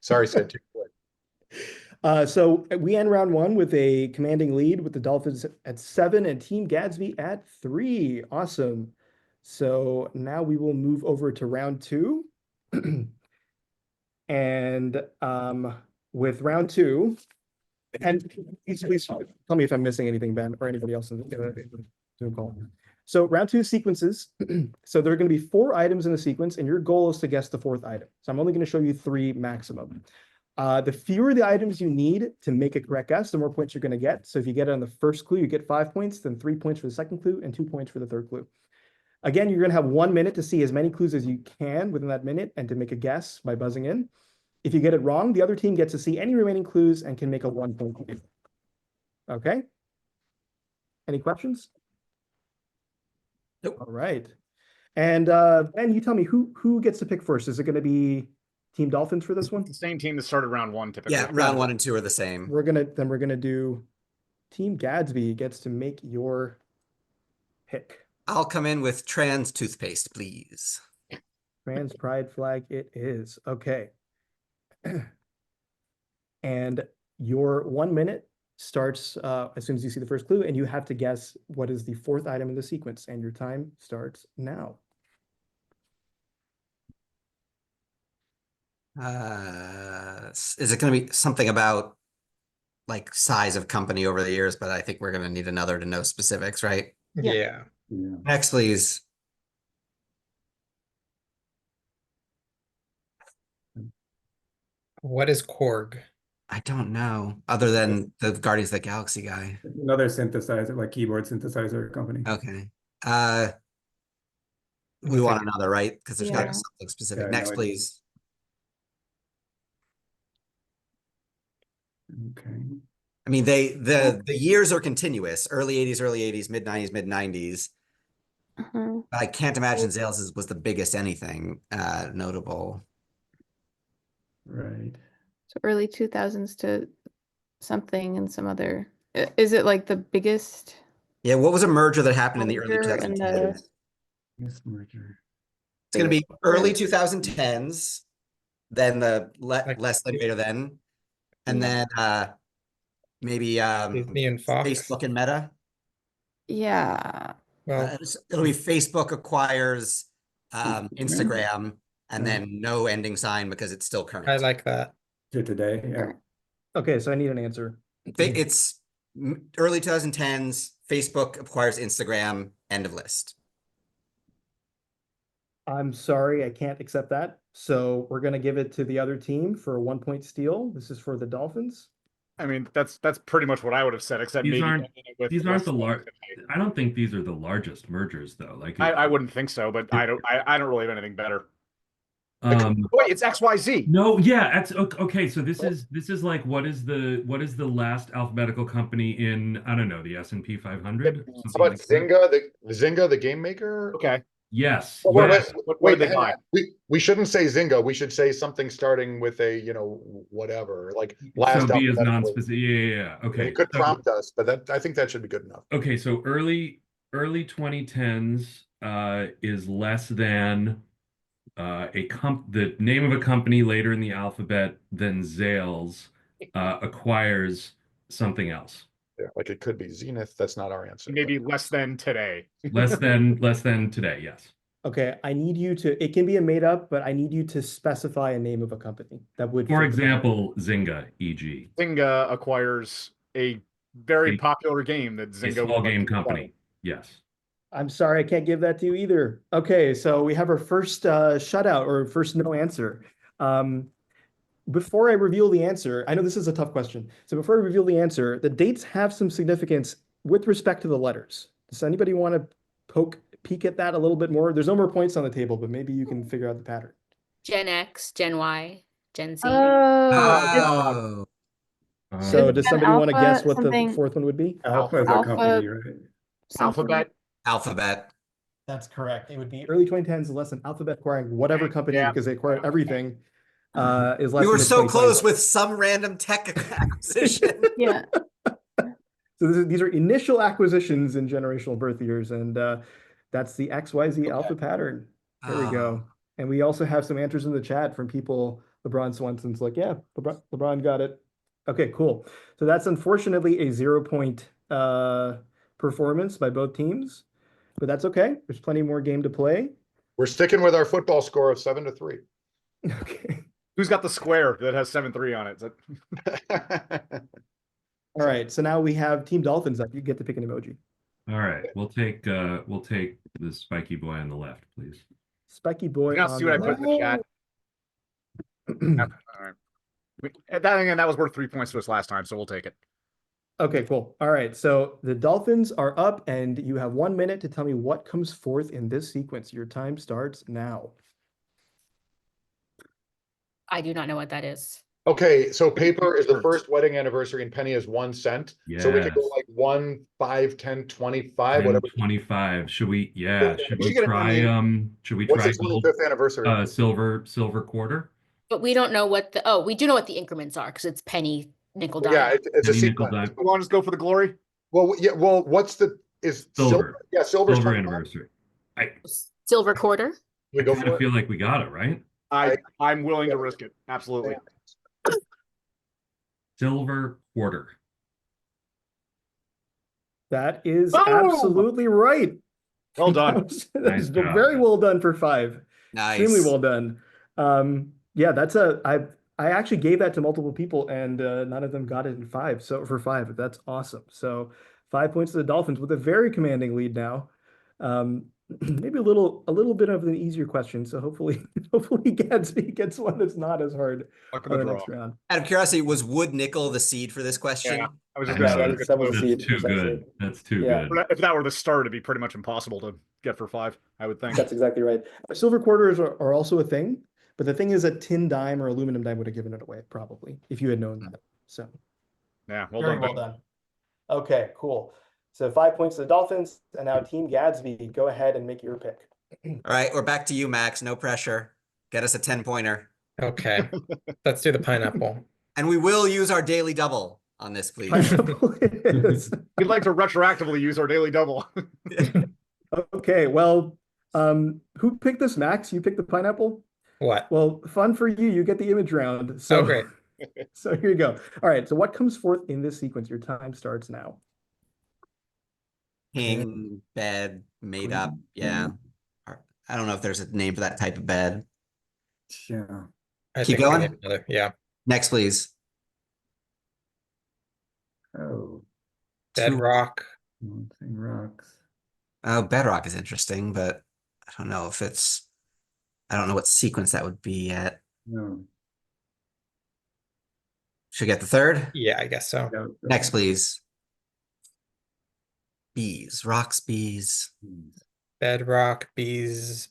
Sorry, Sid. Too quick. So we end round 1 with a commanding lead with the Dolphins at 7 and Team Gadsby at 3. Awesome. So now we will move over to round 2. And with round 2, and please tell me if I'm missing anything, Ben, or anybody else in the Zoom call. So round 2 sequences. So there are going to be 4 items in the sequence, and your goal is to guess the 4th item. So I'm only going to show you 3 maximum. The fewer the items you need to make a correct guess, the more points you're going to get. So if you get it on the first clue, you get 5 points, then 3 points for the second clue, and 2 points for the third clue. Again, you're going to have 1 minute to see as many clues as you can within that minute and to make a guess by buzzing in. If you get it wrong, the other team gets to see any remaining clues and can make a 1-point lead. Okay? Any questions? Nope. All right. And Ben, you tell me who gets to pick first. Is it going to be Team Dolphins for this one? The same team that started round 1 typically. Yeah, round 1 and 2 are the same. We're gonna do Team Gadsby gets to make your pick. I'll come in with trans toothpaste, please. Trans pride flag it is. Okay. And your 1 minute starts as soon as you see the first clue, and you have to guess what is the 4th item in the sequence, and your time starts now. Is it going to be something about like size of company over the years? But I think we're going to need another to know specifics, right? Yeah. Yeah. Next, please. What is Korg? I don't know, other than the Guardians of the Galaxy guy. Another synthesizer, like keyboard synthesizer company. Okay. We want another, right? Because there's got to Yeah. be something specific. Yeah, Next, no, please. Okay. I mean, the years are continuous. Early 80s, mid 90s, mid 90s. Uh-huh. I can't imagine Zales was the biggest anything notable. Right. So early 2000s to something and some other. Is it like the biggest Yeah, what was a merger that happened in the early merger in 2010s? This merger. It's going to be biggest early merger? 2010s, then the Like less than greater than, and Yeah. then maybe Disney and Fox. Facebook and Meta. Yeah. Well, It'll be Facebook acquires Instagram, and Yeah. then no ending sign because it's still current. I like that. To today, yeah. Sure. Okay, so I need an answer. It's early 2010s. Facebook acquires Instagram. End of list. I'm sorry, I can't accept that. So we're gonna give it to the other team for a 1-point steal. This is for the Dolphins. I mean, that's pretty much what I would have said, except These maybe aren't ending it with these aren't less the than large. today. I don't think these are the largest mergers though. Like I wouldn't think so, but I don't really have anything better. Wait, it's XYZ. No, yeah, okay. So this is like what is the last alphabetical company in, I don't know, the S&P 500? How Something about like that? Zynga, the game maker? Okay. Yes, Well, yes. What did they hang buy? on. We shouldn't say Zynga. We should say something starting with a, whatever, like last So B is alphabetically. non-specific. Yeah. Okay. It could So- prompt us, but I think that should be good enough. Okay, so early 2010s is less than the name of a company later in the alphabet than Zales acquires something else. Yeah, like it could be Zenith. That's not our answer. Maybe less than today. Less than today, yes. Okay, I need you to, it can be a made up, but I need you to specify a name of a company that would. For fit the pattern. example, Zynga, e.g. Zynga acquires a very A- popular game that A Zynga small would like game to play. company. Yes. I'm sorry, I can't give that to you either. Okay, so we have our first shutout or first no answer. Before I reveal the answer, I know this is a tough question. So before I reveal the answer, the dates have some significance with respect to the letters. Does anybody want to peek at that a little bit more? There's no more points on the table, but maybe you can figure out the pattern. Gen X, Gen Y, Gen Z. Oh, So Is does it somebody want to alpha guess what the something- fourth one would be? Alpha is a Alpha. company, right? Alphabet. Alphabet. That's correct. It would be early 2010s, less than Alphabet acquiring whatever company Yeah. because they acquired everything. Is less We were than so 2020s. close with some random tech acquisition. Yeah. So these are initial acquisitions in generational birth years, and that's the XYZ alpha pattern. There we go. And we also have some answers in the chat from people. LeBron Swanson's like, yeah, LeBron got it. Okay, cool. So that's unfortunately a 0-point performance by both teams, but that's okay. There's plenty more game to play. We're sticking with our football score of 7-3. Okay. Who's got the square that has 7-3 on it? Is that- All right. So now we have Team Dolphins up. You get to pick an emoji. All right. We'll take the spiky boy on the left, please. Spiky boy. You not on see what I the put in the chat? left. All right. That was worth 3 points to us last time, so we'll take it. Okay, cool. All right. So the Dolphins are up, and you have 1 minute to tell me what comes forth in this sequence. Your time starts now. I do not know what that is. Okay, so paper is the first wedding anniversary and penny is 1 cent. So we could go Yes. like 1, 5, 10, 25, 10, whatever. 25. Should we We should get it, I mean, should we What's try its 25th anniversary? silver quarter? But we don't know what we do know what the increments are because it's penny, nickel, dime. Yeah, it's a Penny, nickel, sequence. dime. You want to just go for the glory? Well, yeah, well, what's the, is Silver. Yeah, silver's Silver 25. anniversary. Silver quarter. We I go kind for of it. feel like we got it, right? I'm willing to risk it. Absolutely. Silver quarter. That is Boom! absolutely right. Well done. That Nice is job. very well done for 5. Nice. Extremely well done. Yeah, I actually gave that to multiple people and none of them got it in 5. So for 5, that's awesome. So 5 points to the Dolphins with a very commanding lead now. Maybe a little bit of an easier question. So hopefully he gets one that's not as hard Luck of on the the draw. next round. Out of curiosity, was wood nickel the seed for this question? Yeah, I was just I gonna know, say that is that's double a good seed. clue. That's too precisely. good. That's too Yeah. good. If that were the start, it'd be pretty much impossible to get for 5, I would think. That's exactly right. Silver quarters are also a thing, but the thing is a tin dime or aluminum dime would have given it away probably if you had known that. So Yeah, well Very done. well Ben. done. Okay, cool. So 5 points to the Dolphins, and now Team Gadsby, go ahead and make your pick. All right, we're back to you, Max. No pressure. Get us a 10-pointer. Okay. Let's do the pineapple. And we will use our daily double on this, please. Pineapple it is. We'd like to retroactively use our daily double. Okay, well, who picked this, Max? You picked the pineapple? What? Well, fun for you. You get the image round. So, Oh, great. So here you go. All right. So what comes forth in this sequence? Your time starts now. King, bed, made up. Yeah. I don't know if there's a name for that type of bed. Yeah. I Keep think we going? need another. Yeah. Next, please. Oh, Bedrock. Mountain rocks. Oh, bedrock is interesting, but I don't know what sequence that would be yet. No. Should we get the third? Yeah, I guess so. No, Next, please. Bees, rocks, bees. Bedrock, bees,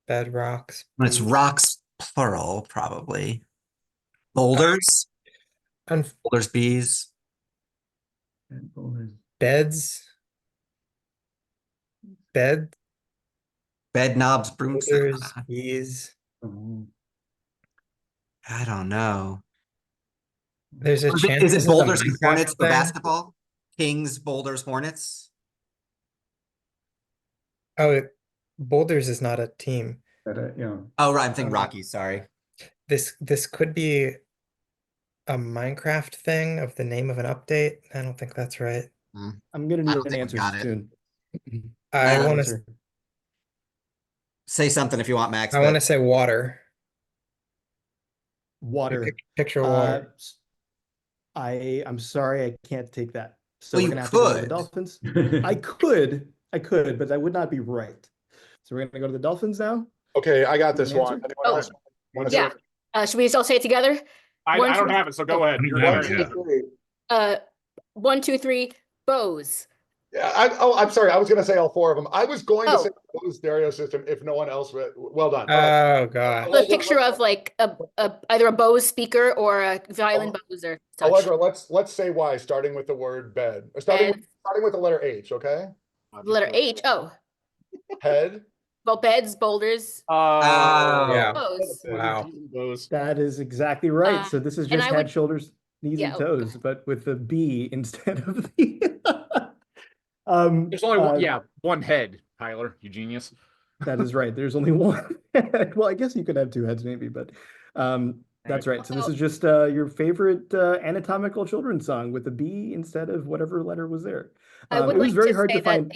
bedrocks. When it's bees. rocks, plural, probably. Boulders, Unf- boulders, bees. And boulders. beds. Bed, Bed knobs, broomsticks. boulders, bees. Oh, I don't know. There's a Is chance it this is a boulders and Minecraft hornets for thing. basketball? Kings, boulders, hornets. Oh, Boulders is not a team. yeah. Oh, right. I'm thinking Rockies. Sorry. This could be a Minecraft thing of the name of an update. I don't think that's right. I'm gonna I need don't an think we answer got it. soon. I want to. Answer. Say something if you want, Max. I want to say water. Water. Picture water. I'm sorry, I can't take that. So Well, we're you gonna have to go to the could. Dolphins. I could, but that would not be right. So we're gonna go to the Dolphins now. Okay, I got this An one. answer? Anyone Oh, else wanna yeah. say? Should we all say it together? I One, don't two- have it, so go ahead. I You're don't One, have better. it two, yet. three. 1, 2, 3, bows. Yeah, I'm sorry. I was gonna say all four of them. I was going to Oh. say the stereo system if no one else. Well done. All right. Oh god. The picture of like either a Bose speaker or a violin Oh. Bose or such. Allegra, let's say why, starting with the word bed. Starting with the letter H, okay? Letter H. Oh, Head. well, beds, boulders, Oh. Yeah. bows. Wow. Those. That is exactly right. So this is and just I head, would- shoulders, knees, Yeah, and oh, toes, but with the B instead of the. There's only one. One head. Tyler, you genius. That is right. There's only one. Well, I guess you could have two heads, maybe, but that's right. So this is just your favorite anatomical children's song with the B instead of whatever letter was there. I would it was like very to hard say to find.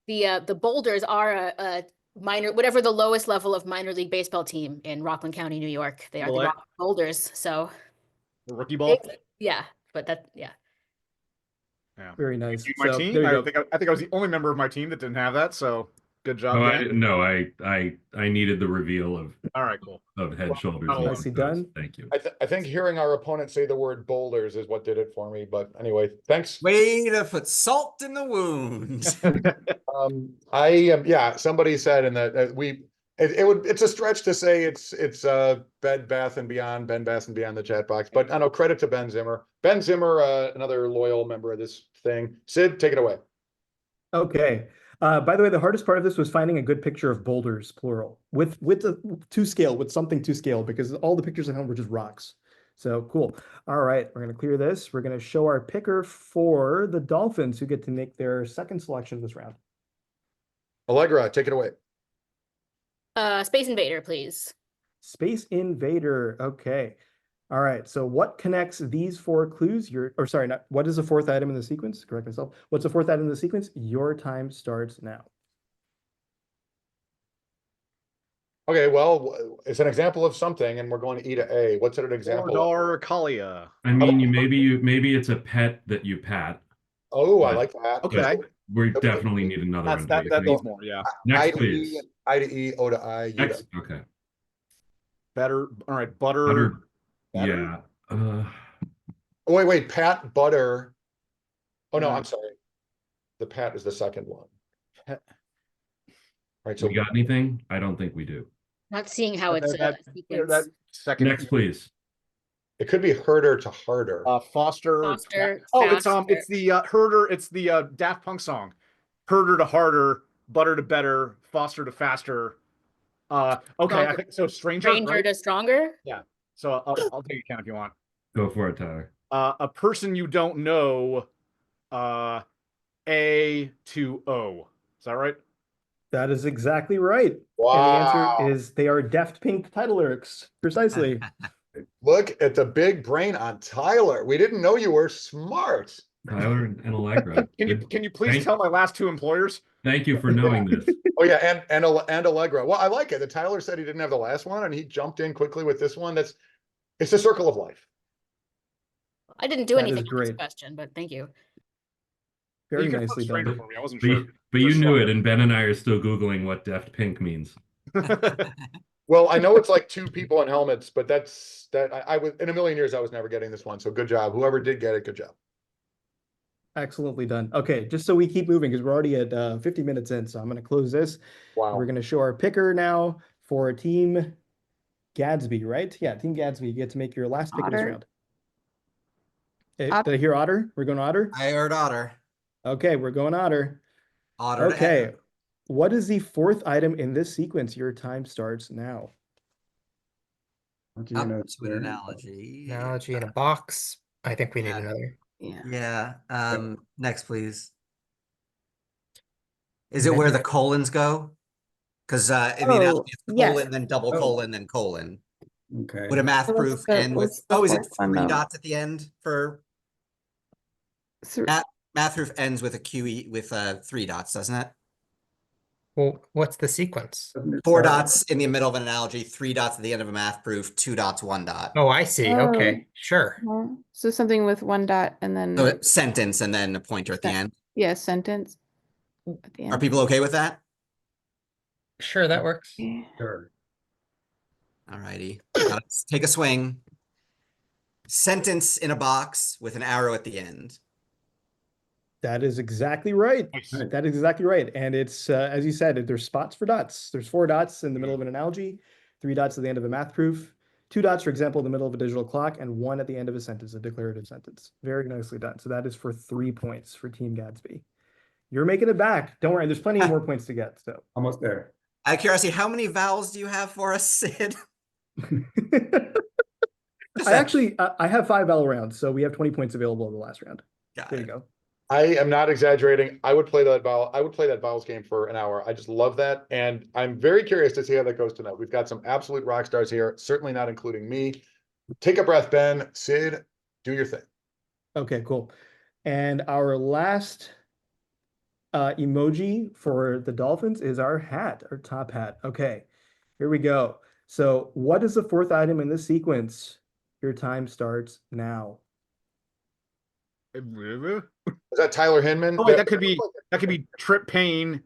that the boulders are a minor, whatever the lowest level of minor league baseball team in Rockland County, New York. They are the Well, Rockland Boulders. So Rookie ball. yeah, but that yeah. Yeah. Very nice. My So team. there you I go. think I was the only member of my team that didn't have that. So good job. Oh, Dan. I needed the reveal All right, cool. of head, shoulders, Oh, knees, nicely and toes. done. Thank you. I think hearing our opponent say the word boulders is what did it for me. But anyway, thanks. Way to put salt in the wound. I am. Yeah, somebody said in that it's a stretch to say it's Bed Bath and Beyond, Ben Bath and Beyond the chat box. But I know credit to Ben Zimmer. Ben Zimmer, another loyal member of this thing. Sid, take it away. Okay. By the way, the hardest part of this was finding a good picture of boulders, plural, with something to scale, because all the pictures at home were just rocks. So cool. All right, we're gonna clear this. We're gonna show our picker for the Dolphins, who get to make their second selection this round. Allegra, take it away. Space Invader, please. Space Invader. Okay. All right. So what connects these four clues? What is the fourth item in the sequence? Correct myself. What's the fourth item in the sequence? Your time starts now. Okay, well, it's an example of something, and we're going to E to A. What's it an example of? Mordor Kalia. I mean, maybe it's a pet that you pat. Oh, I like that. Okay. We definitely need another That undertaking. needs more. Yeah. I Next, to please. E, I to E, O to I, U to Next, okay. Better. All right. Butter. Butter. Better? Yeah. Oh, wait, Pat Butter. Oh no, Yeah. I'm sorry. The Pat is the second one. Right, so We got anything? I don't think we do. Not seeing how it's a that sequence. second. Next, please. It could be herder to harder. Foster. Foster, Oh, faster. it's the herder. It's the Daft Punk song. Herder to harder, butter to better, foster to faster. Okay, I Stronger. think so. Stranger, Stranger right? to stronger. Yeah. So I'll take a count if you want. Go for it, Tyler. A person you don't know. A to O. Is that right? That is exactly right. Wow. And the answer is they are Daft Pink title lyrics. Precisely. Look at the big brain on Tyler. We didn't know you were smart. Tyler and Allegra. Can you please tell my last two employers? Thank you for knowing this. Oh yeah, and Allegra. Well, I like it. The Tyler said he didn't have the last one, and he jumped in quickly with this one. It's a circle of life. I didn't do That is anything with this great. question, but thank you. Very You can nicely put Stranger done. for me. I wasn't But, sure. but you knew it, and Ben and I are still Googling what Daft Pink means. Well, I know it's like two people in helmets, but I was in a million years I was never getting this one. So good job. Whoever did get it, good job. Excellently done. Okay, just so we keep moving, because we're already at 50 minutes in, so I'm going to close this. Wow. We're going to show our picker now for Team Gadsby, right? Yeah, Team Gadsby, you get to make your last pick of this Otter. round. Did I hear Otter? We're going Otter? I heard otter. Okay, we're going Otter. Otter to Okay, enter. what is the fourth item in this sequence? Your time starts now. What do you Up know to an there? analogy. Analogy in a box. I think we need Yeah. another. Yeah. Yeah. Next, please. Is it where the colons go? Because in the analogy, it's yes. colon, then double Oh. colon, then colon. Okay. Would a math So proof what's the- end with, what's the oh, is it fourth one, three though? dots at the end for So- math proof ends with a QE with 3 dots, doesn't it? Well, what's the sequence? Doesn't it 4 start- dots in the middle of an analogy, 3 dots at the end of a math proof, 2 dots, 1 dot. Oh, I see. Oh. Okay, sure. So something with one dot and then So a sentence and then a pointer at the end. yeah, sentence at the Are end. people okay with that? Sure, that works. Yeah. Sure. All righty. Let's take a swing. Sentence in a box with an arrow at the end. That is exactly right. Nice. That is exactly right. And it's, as you said, there's spots for dots. There's 4 dots in the middle of an analogy, 3 dots at the end of a math proof, 2 dots, for example, in the middle of a digital clock, and 1 at the end of a sentence, a declarative sentence. Very nicely done. So that is for 3 points for Team Gadsby. You're making it back. Don't worry, there's plenty more points to get. So Almost there. Out of curiosity, how many vowels do you have for us, Sid? I have 5 vowel rounds, so we have 20 points available in the last round. Got There you it. go. I am not exaggerating. I would play that vowels game for an hour. I just love that. And I'm very curious to see how that goes tonight. We've got some absolute rock stars here, certainly not including me. Take a breath, Ben. Sid, do your thing. Okay, cool. And our last emoji for the dolphins is our hat, our top hat. Okay, here we go. So what is the 4th item in this sequence? Your time starts now. Is that Tyler Hinman? Oh, wait, that could be Trip Payne,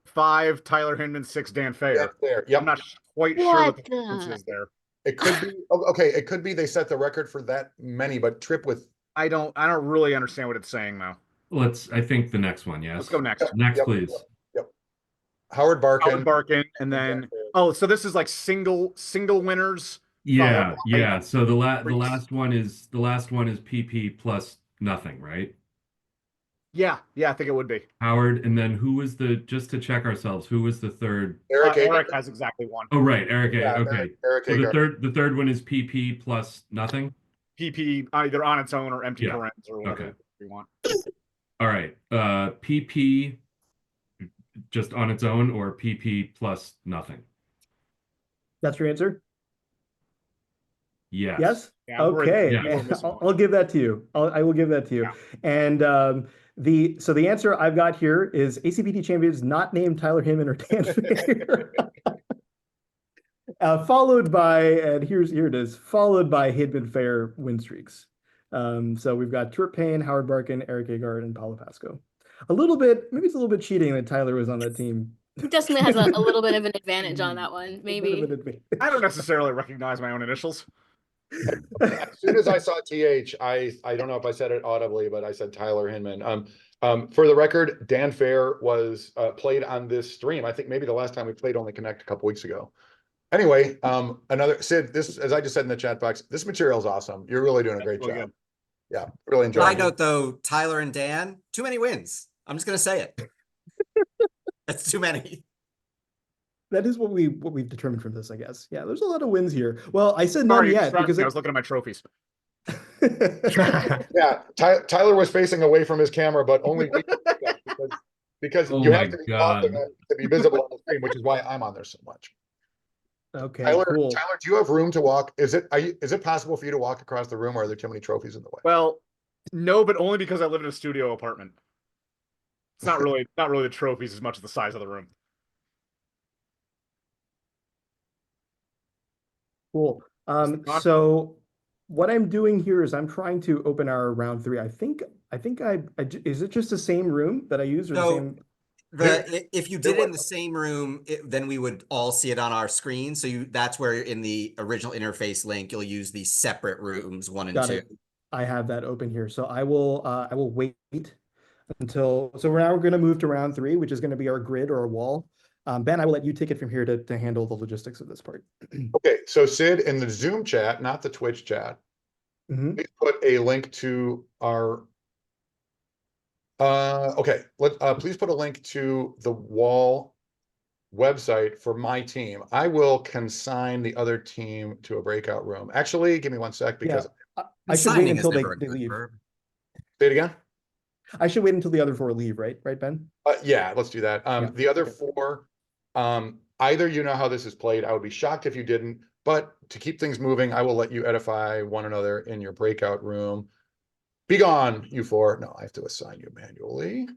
5 Tyler Hinman, 6 Dan Fair. Yeah, there. Yep. I'm not quite sure What what the the- difference is there. It could be okay. It could be they set the record for that many, but Trip with I don't really understand what it's saying though. I think the next one, yes. Let's go next. Next, Yep. please. Howard Barkin. Howard Barkin, and then so this is like single winners. Yeah, Followed by yeah. So the freaks. last one is PP plus nothing, right? Yeah, I think it would be. Howard, and then who was just to check ourselves, who was the third? Eric Hager. Eric has exactly 1. Oh, right, Eric. Yeah, Okay. Eric So Hager. the third one is PP plus nothing. PP either on its own or empty Yeah. parens or whatever Okay. you want. All right. PP just on its own or PP plus nothing? That's your answer? Yes. Yes? Yeah, we're in- Okay, yeah, we're missing I'll one. give that to you. I will give that to you. Yeah. And the answer I've got here is ACPT champions not named Tyler Hinman or Dan Fair. Followed by, and here it is, followed by Hinman Fair win streaks. So we've got Trip Payne, Howard Barkin, Eric Agard, and Paulo Pasco. Maybe it's a little bit cheating that Tyler was on that team. He definitely has a little bit of an advantage on that one, A bit of maybe. an advantage. I don't necessarily recognize my own initials. As soon as I saw TH, I don't know if I said it audibly, but I said Tyler Hinman. For the record, Dan Fair was played on this stream. I think maybe the last time we played only Connect a couple weeks ago. Anyway, another Sid, this, as I just said in the chat box, this material is awesome. You're really doing a great really job. good. Yeah, really enjoying Side it. note though, Tyler and Dan, too many wins. I'm just gonna say it. That's too many. That is what we've determined from this, I guess. Yeah, there's a lot of wins here. Well, I said none Sorry, you yet distracted because me. I was looking at my trophies. Yeah, Tyler was facing away from his camera, but only because Oh you my have to be God. logged in to be visible on the screen, which is why I'm on there so much. Okay, Tyler, cool. Tyler, do you have room to walk? Is it possible for you to walk across the room, or are there too many trophies in the way? Well, no, but only because I live in a studio apartment. It's not really the trophies as much as the size of the room. Cool. Awesome. So what I'm doing here is I'm trying to open our round 3. I think is it just the same room that I used or the So same? if you did it in the same room, then we would all see it on our screen. So that's where in the original interface link, you'll use the separate rooms 1 and Got 2. it. I have that open here. So I will wait until, so we're going to move to round 3, which is going to be our grid or a wall. Ben, I will let you take it from here to handle the logistics of this part. Okay, so Sid, in the Zoom chat, not the Twitch chat, Mhm. please put a link to our okay, please put a link to the wall website for my team. I will consign the other team to a breakout room. Actually, give me 1 sec because I should wait Signing is until never a they good leave. verb. say it again. I should wait until the other 4 leave, right? Right, Ben? Yeah, let's do that. Yeah, The other okay. 4, either you know how this is played. I would be shocked if you didn't, but to keep things moving, I will let you edify one another in your breakout room. Be gone, you 4. No, I have to assign you manually.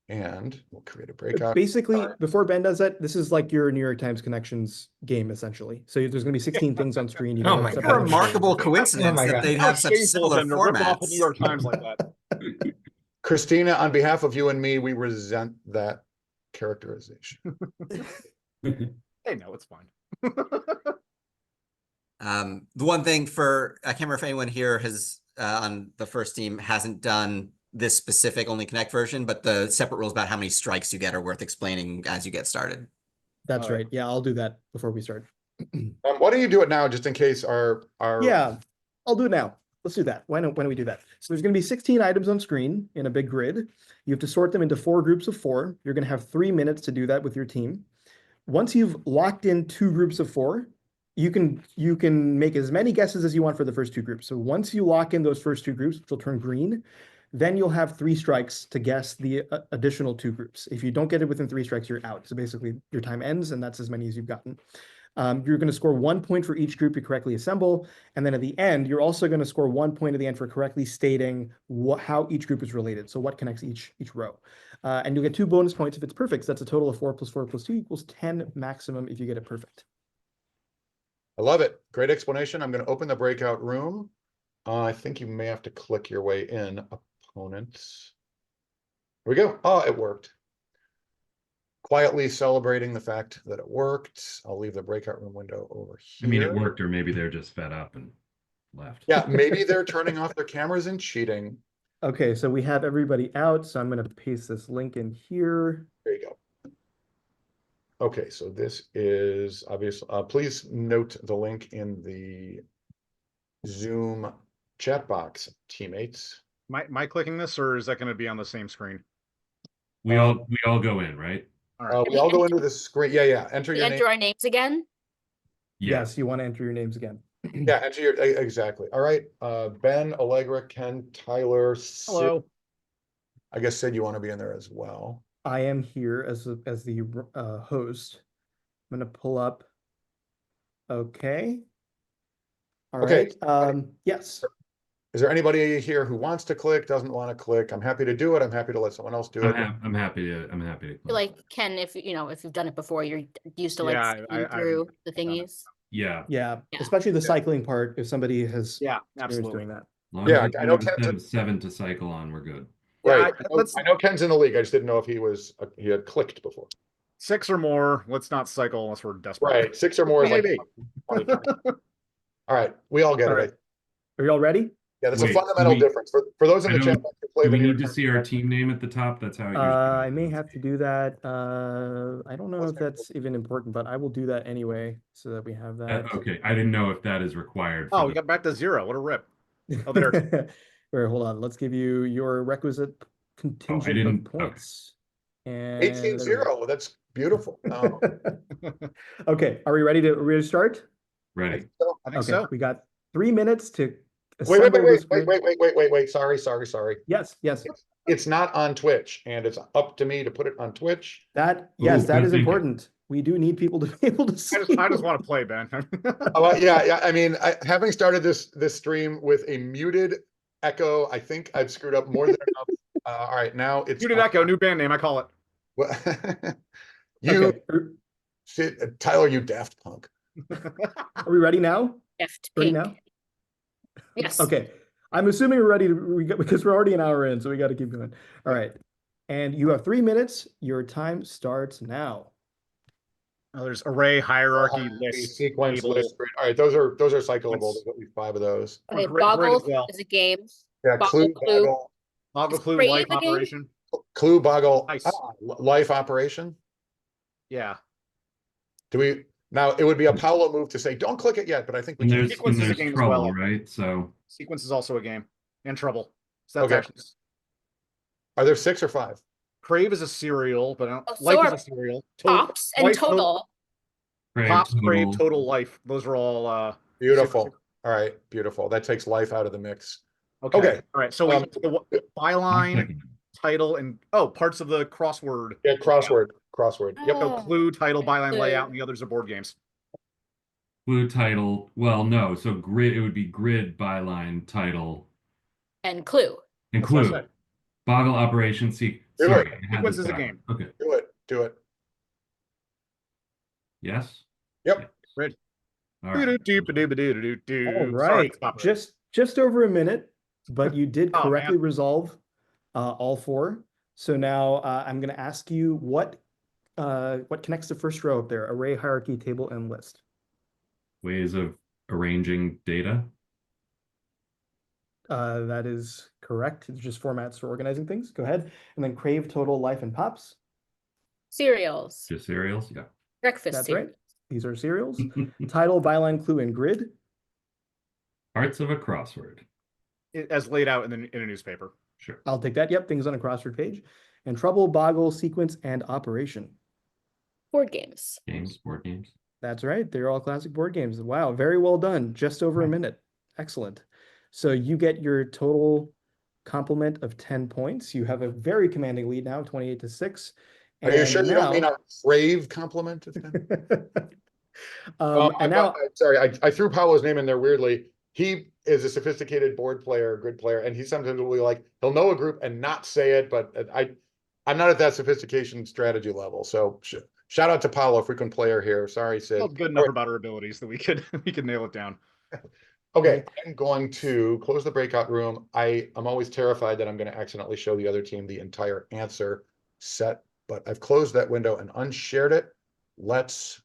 And we'll create a breakout. Basically, before Ben does that, this is like your New York Times Connections game, essentially. So there's going to be 16 things on screen. You Oh know, my except What a God. remarkable Oh coincidence my that God. they'd How have such shameful of similar them to rip off the formats. New York Times like that. Christina, on behalf of you and me, we resent that characterization. Hey, no, it's fine. The one thing I can't remember if anyone here has on the first team hasn't done this specific only connect version, but the separate rules about how many strikes you get are worth explaining as you get started. That's All right. right. Yeah, I'll do that before we start. Why don't you do it now, just in case our Yeah, I'll do it now. Let's do that. Why don't we do that? So there's going to be 16 items on screen in a big grid. You have to sort them into 4 groups of 4. You're going to have 3 minutes to do that with your team. Once you've locked in 2 groups of 4, you can make as many guesses as you want for the first 2 groups. So once you lock in those first 2 groups, which will turn green, then you'll have 3 strikes to guess the additional 2 groups. If you don't get it within 3 strikes, you're out. So basically your time ends and that's as many as you've gotten. You're going to score 1 point for each group you correctly assemble. And then at the end, you're also going to score 1 point at the end for correctly stating how each group is related. So what connects each row. And you'll get 2 bonus points if it's perfect. So that's a total of 4 + 4 + 2 = 10 maximum if you get it perfect. I love it. Great explanation. I'm going to open the breakout room. I think you may have to click your way in, opponents. Here we go. Oh, it worked. Quietly celebrating the fact that it worked. I'll leave the breakout room window over here. I mean, it worked, or maybe they're just fed up and left. Yeah, maybe they're turning off their cameras and cheating. Okay, so we have everybody out. So I'm going to paste this link in here. There you go. Okay, so this is obvious. Please note the link in the Zoom chat box, teammates. Am I clicking this, or is that going to be on the same screen? We all go in, right? All right. We all go into the screen. Yeah. Enter We your name. enter our names again. Yes, you want to enter your names again. Yeah, enter your exactly. All right. Ben, Allegra, Ken, Tyler, Sid. Hello. I guess Sid, you want to be in there as well. I am here as the host. I'm going to pull up. Okay. All Okay. right. Yes. Is there anybody here who wants to click, doesn't want to click? I'm happy to do it. I'm happy to let someone else do it. I'm happy to. click. Like Ken, if you've done it before, you're used to like Yeah, scanning I through the done it. thingies. Yeah. Yeah. Yeah. Especially the cycling part. If somebody has Yeah, experience absolutely. doing that. As long Yeah, as I know we have a Ken's set of 7 to cycle on, we're good. Right. Yeah, I know Ken's in the league. I just didn't know if he had clicked before. 6 or more. Let's not cycle unless we're desperate. Right. 6 or more is like Maybe. 20. All right. We all get All it. right. Are you all ready? Yeah, that's Wait, a fundamental we- difference. For those in I the chat, don't- play Do the we New need to York see our Times. team name at the top? That's how it usually I is. may have to do that. I don't know if that's even important, but I will do that anyway so that we have that. Okay, I didn't know if that is required. Oh, For we got back to 0. What a rip. Oh, Wait, there. hold on. Let's give you your requisite contingent of didn't- okay. points. And there we 18-0. That's beautiful. go. Okay, are we ready to start? Ready. I think Okay, so. we got 3 minutes to Wait, assemble this grid. wait. Sorry. Yes. It's not on Twitch, and it's up to me to put it on Twitch. That Ooh, that good is thinking. important. We do need people to be able to see. I just want to play, Ben. Oh, yeah. I mean, having started this stream with a muted echo, I think I've screwed up more than enough. All right, now it's Muted Echo, new band name. I call it. you, Okay, Tyler, you daft punk. are we ready now? Left Ready pink. now? Yes. Okay. I'm assuming we're ready because we're already an hour in, so we got to keep going. All right. And you have 3 minutes. Your time starts now. Oh, there's array, hierarchy, Hierarchy, list, sequence, table. list, grid. All right, those are cyclable. Sequence. There's at least 5 of those. Okay, Grid as Boggle well. is a game. Yeah, Boggle, Clue. Boggle Is Clue, Crave life a game? operation. Clue, Boggle, Nice. life operation. Yeah. Do we now? It would be a Paolo move to say, "Don't click it yet," but I think we And can. Sequence is a there's game as trouble, well. right? So Sequence is also a game. And Trouble. So that's Okay. actually Are there 6 or 5? Crave is a cereal, but I don't, Oh, so life are is a cereal. Pops and Life, Total. Pops, Crave, Total Life. Those are all Beautiful. All right, beautiful. That takes life out of the mix. Okay. Okay. All right. So the byline, title, and parts of the crossword. Yeah, crossword. Yep. So clue, title, byline, Clue. layout, and the others are board games. Clue, title. Well, no. So grid. It would be grid, byline, title, And Clue. and That's what I clue. said. Boggle operation. Do Sorry, it. I had Sequence this is a backwards. game. Okay. Do it. Yes. Yep. Grid. All right. All Sorry, right. stop. Just over a minute, but you did Oh, correctly man. resolve all 4. So now I'm going to ask you what connects the first row up there: array, hierarchy, table, and list. Ways of arranging data. That is correct. It's just formats for organizing things. Go ahead. And then Crave, Total, Life, and Pops. Cereals. Just cereals. Yeah. Breakfast That's cereal. right. These are cereals. Title, byline, clue, and grid. Parts of a crossword. As laid out in a newspaper. Sure. I'll take that. Yep, things on a crossword page. And trouble, boggle, sequence, and operation. Board games. Games, board games. That's right. They're all classic board games. Wow, very well done. Just over a minute. Excellent. So you get your total complement of 10 points. You have a very commanding lead now, 28-6. Are you sure you don't mean our Crave compliment? And now, sorry, I threw Paolo's name in there weirdly. He is a sophisticated board player, grid player, and he sometimes will be like, he'll know a group and not say it, but I'm not at that sophistication strategy level. So shout out to Paolo, a frequent player here. Sorry, Sid. Felt good enough about our abilities that we could nail it down. Okay, I'm going to close the breakout room. I'm always terrified that I'm going to accidentally show the other team the entire answer set, but I've closed that window and unshared it. Let's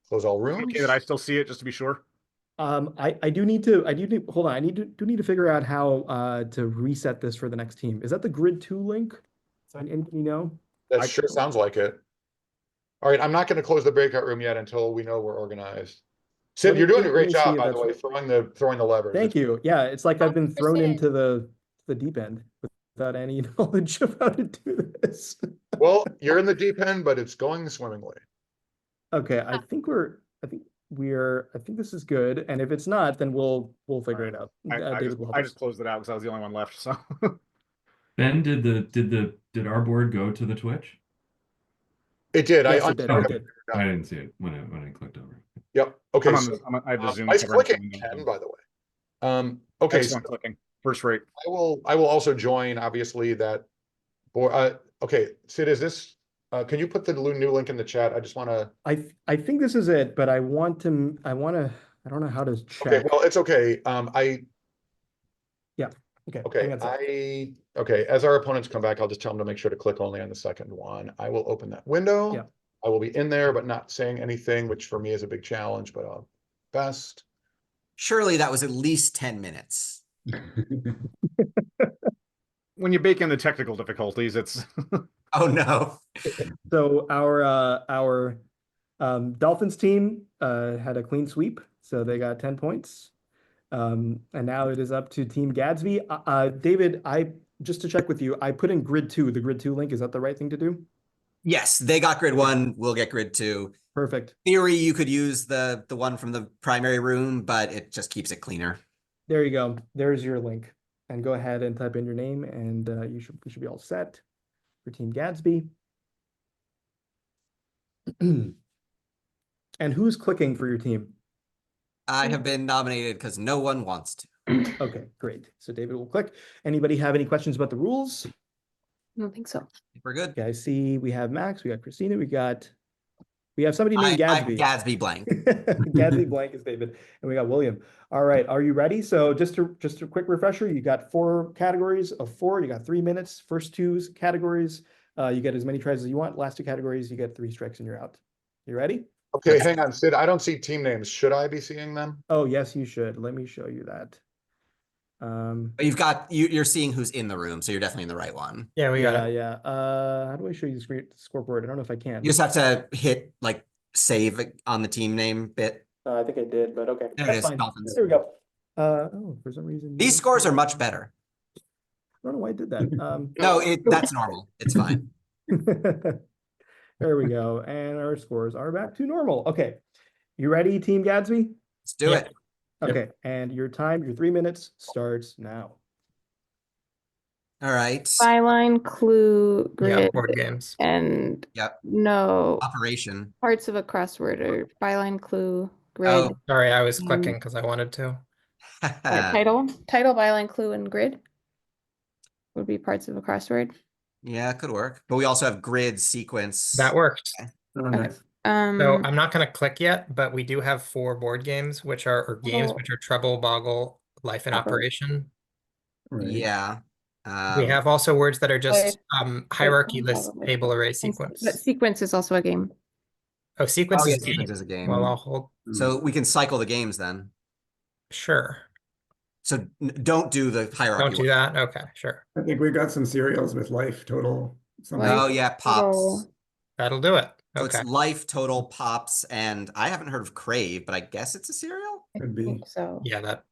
close all rooms. Okay, that I still see it, just to be sure. I do need to hold on. I need to figure out how to reset this for the next team. Is that the grid 2 link? And you know? That sure sounds like it. All right, I'm not going to close the breakout room yet until we know we're organized. Sid, you're doing a great job, by the way, throwing the levers. Thank you. Yeah, it's like I've been thrown into the deep end without any knowledge of how to do this. Well, you're in the deep end, but it's going swimmingly. Okay, I think this is good, and if it's not, then we'll figure it out. David will help I us. just closed it out because I was the only one left. So Ben, did our board go to the Twitch? It did. Yes, I it did. I didn't see it when I clicked over. Yep. Okay. I have the Zoom. Nice cover clicking, everything. Ken, by the way. Okay. Excellent clicking. First rate. I will also join, obviously, that board. Okay, Sid, is this? Can you put the new link in the chat? I just want to. I think this is it, but I don't know how to check. Okay, well, it's okay. Okay. Okay. As our opponents come back, I'll just tell them to make sure to click only on the second one. I will open that window. Yeah. I will be in there, but not saying anything, which for me is a big challenge, but best. Surely that was at least 10 minutes. when you bake in the technical difficulties, it's Oh no. So our Dolphins team had a clean sweep, so they got 10 points. And now it is up to Team Gadsby. David, just to check with you, I put in grid 2, the grid 2 link. Is that the right thing to do? Yes, they got grid 1, we'll get grid 2. Perfect. Theory, you could use the one from the primary room, but it just keeps it cleaner. There you go. There's your link. And go ahead and type in your name, and you should be all set for Team Gadsby. And who's clicking for your team? I have been nominated because no one wants to. Okay, great. So David will click. Anybody have any questions about the rules? I don't think so. We're good. Okay, I see we have Max, we got Christina, we have somebody named Gadsby. Gadsby blank. Gadsby blank is David, and we got William. All right, are you ready? So just a quick refresher, you got 4 categories of 4, you got 3 minutes. First 2 categories, you get as many tries as you want. Last 2 categories, you get 3 strikes and you're out. You ready? Okay, hang on, Sid. I don't see team names. Should I be seeing them? Oh, yes, you should. Let me show you that. But you're seeing who's in the room, so you're definitely in the right one. Yeah, we got it. Yeah. How do I show you the scoreboard? I don't know if I can. You just have to hit like save on the team name bit. I think I did, but okay. There it That's is, fine. Dolphins. There we go. Oh, for some reason. These scores are much better. I don't know why I did that. No, that's normal. It's fine. There we go. And our scores are back to normal. Okay. You ready, Team Gadsby? Let's do it. Okay. And your 3 minutes starts now. All right. Byline, clue, Yeah, grid, board games. and Yep. no Operation. parts of a crossword or byline, clue, grid. Oh. Sorry, I was Um, clicking because I wanted to. Title, byline, clue, and grid would be parts of a crossword. Yeah, it could work. But we also have grid, sequence. That worked. Oh, nice. So I'm not going to click yet, but we do have 4 board games, which are games Oh. which are Trouble, Boggle, Life in Operation. Right. Yeah. We have also words that are just hierarchy Probably. list, table array, and sequence. But sequence is also a game. Oh, sequence Oh, yeah, is a game. sequence is a game. Well, I'll hold. So we can cycle the games then. Sure. So don't do the hierarchy. Don't do that. Okay, sure. I think we got some cereals with life total. something. Oh yeah, pops. Total. That'll do it. So Okay. it's life, total, pops, and I haven't heard of Crave, but I guess it's a cereal. I Could be. think so. Yeah, that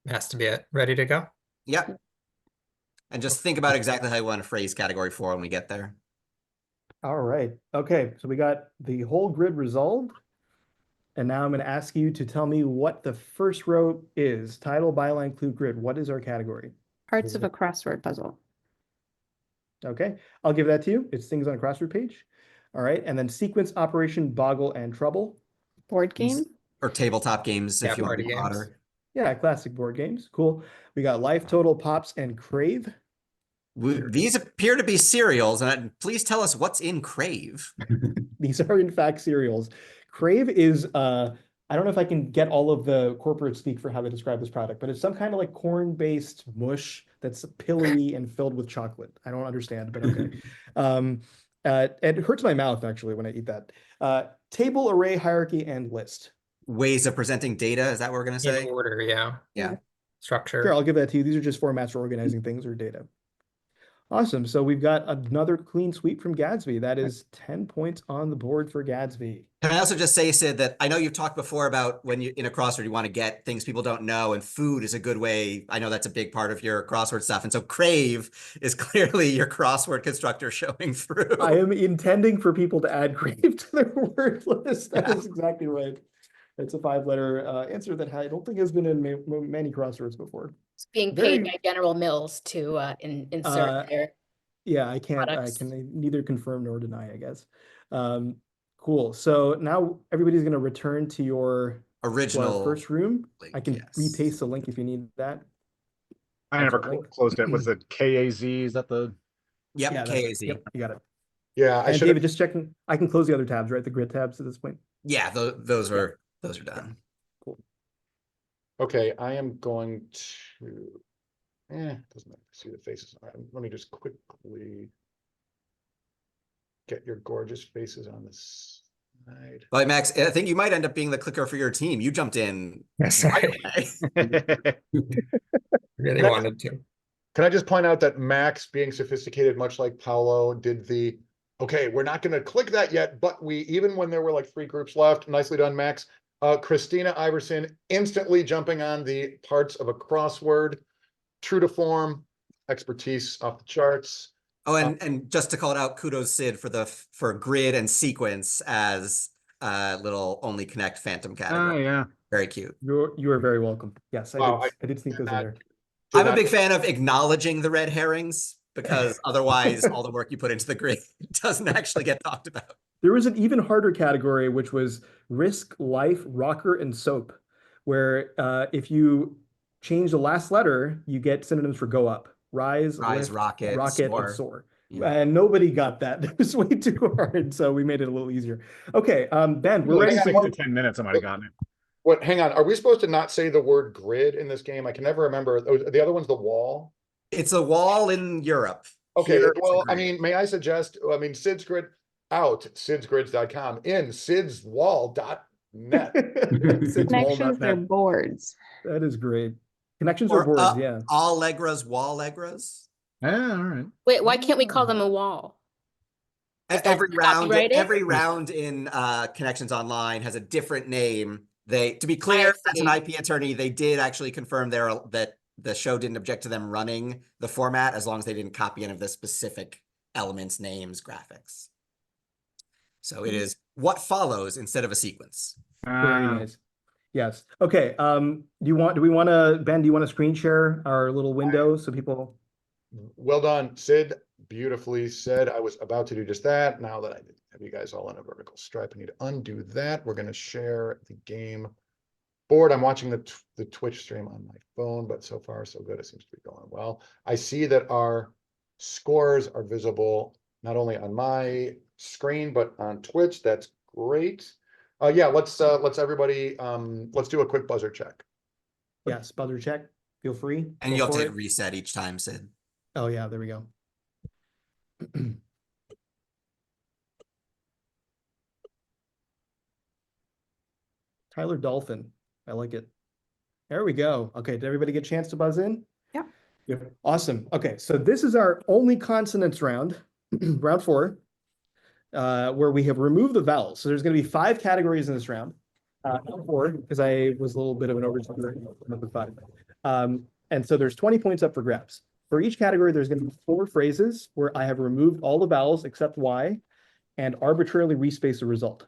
has to be it. Ready to go? Yep. And just think about exactly how you want to phrase category 4 when we get there. All right. Okay. So we got the whole grid resolved. And now I'm going to ask you to tell me what the first row is. Title, byline, clue, grid. What is our category? Parts of a crossword puzzle. Okay. I'll give that to you. It's things on a crossword page. All right. And then sequence, operation, boggle, and trouble. Board game. Or tabletop games Yeah, if you want to party be games. broader. Yeah, classic board games. Cool. We got life, total, pops, and crave. These appear to be cereals, and please tell us what's in Crave. These are in fact cereals. Crave is I don't know if I can get all of the corporate speak for how to describe this product, but it's some kind of like corn-based mush that's pillowy and filled with chocolate. I don't understand, but okay. It hurts my mouth actually when I eat that. Table, array, hierarchy, and list. Ways of presenting data, is that what we're going to say? In order, yeah. Yeah. Structure. Sure, I'll give that to you. These are just formats for organizing things or data. Awesome. So we've got another clean sweep from Gadsby. That is 10 points on the board for Gadsby. Can I also just say, Sid, that I know you've talked before about when you're in a crossword, you want to get things people don't know, and food is a good way. I know that's a big part of your crossword stuff. And so Crave is clearly your crossword constructor showing through. I am intending for people to add crave to their word list. That is exactly right. It's a 5-letter answer that I don't think has been in many crosswords before. It's being Very- paid by General Mills to insert their. Yeah, I Products. can neither confirm nor deny, I guess. Cool. So now everybody's going to return to to our Original. first room. link, I can yes. repaste the link if you need that. I never That's a link. closed it. Was it KAZ? Is that the? Yep, Yeah, that's- KAZ. Yep, you got it. Yeah, I And should David, have. just checking. I can close the other tabs, right? The grid tabs at this point. Yeah, those are done. Okay, I am going to. Doesn't matter. See the faces. All right, let me just quickly get your gorgeous faces on this side. But Max, I think you might end up being the clicker for your team. You jumped in. Yes, right I away. really wanted to. Can I just point out that Max, being sophisticated, much like Paolo, did the, okay, we're not going to click that yet, but even when there were like 3 groups left, nicely done, Max. Christina Iverson instantly jumping on the parts of a crossword, true to form, expertise off the charts. Oh, and just to call it out, kudos Sid for grid and sequence as little only connect phantom category. yeah. Very cute. You are very welcome. Yes, Wow, I did sneak those in not- there. I'm a big fan of acknowledging the red herrings because otherwise all the work you put into the grid doesn't actually get talked about. There was an even harder category, which was risk, life, rocker, and soap, where if you change the last letter, you get synonyms for go up, rise, lift, rocket, and soar. soar. Yeah. And nobody got that. It was way too hard, so we made it a little easier. Okay, Ben, we're Well, ready hang to on, 6 to 10 minutes, I might have gotten it. What? Hang on. Are we supposed to not say the word grid in this game? I can never remember. The other one's the wall. It's a wall in Europe. Okay. Here, it's a Well, I grid. mean, may I suggest? I mean, Sid's Grid out, sidsgrids.com, in sidswall.net. Connections, they're Sidswall.net. boards. That is great. Connections are boards, yeah. Allegras, Wallegras. Yeah, all right. Wait, why can't we call them a wall? Is that Every copyrighted? round in Connections Online has a different name. To be clear, as an see. IP attorney, they did actually confirm that the show didn't object to them running the format as long as they didn't copy any of the specific elements, names, graphics. So it is what follows instead of a sequence. Very nice. Yes. Okay. Ben, do you want to screen share our little window so people? Well done, Sid. Beautifully said. I was about to do just that. Now that I have you guys all in a vertical stripe, I need to undo that. We're going to share the game board. I'm watching the Twitch stream on my phone, but so far so good. It seems to be going well. I see that our scores are visible not only on my screen but on Twitch. That's great. Yeah, let's everybody let's do a quick buzzer check. Yes, buzzer check. Feel free. And Go you have for to it. hit reset each time, Sid. Oh yeah, there we go. Tyler Dolphin. I like it. There we go. Okay, did everybody get a chance to buzz in? Yeah. Yep. Awesome. Okay, so this is our only consonants round, round 4, where we have removed the vowels. So there's going to be 5 categories in this round. Not 4, because I was a little bit of an overachiever with 5. And so there's 20 points up for grabs. For each category, there's going to be 4 phrases where I have removed all the vowels except Y and arbitrarily respaced the result.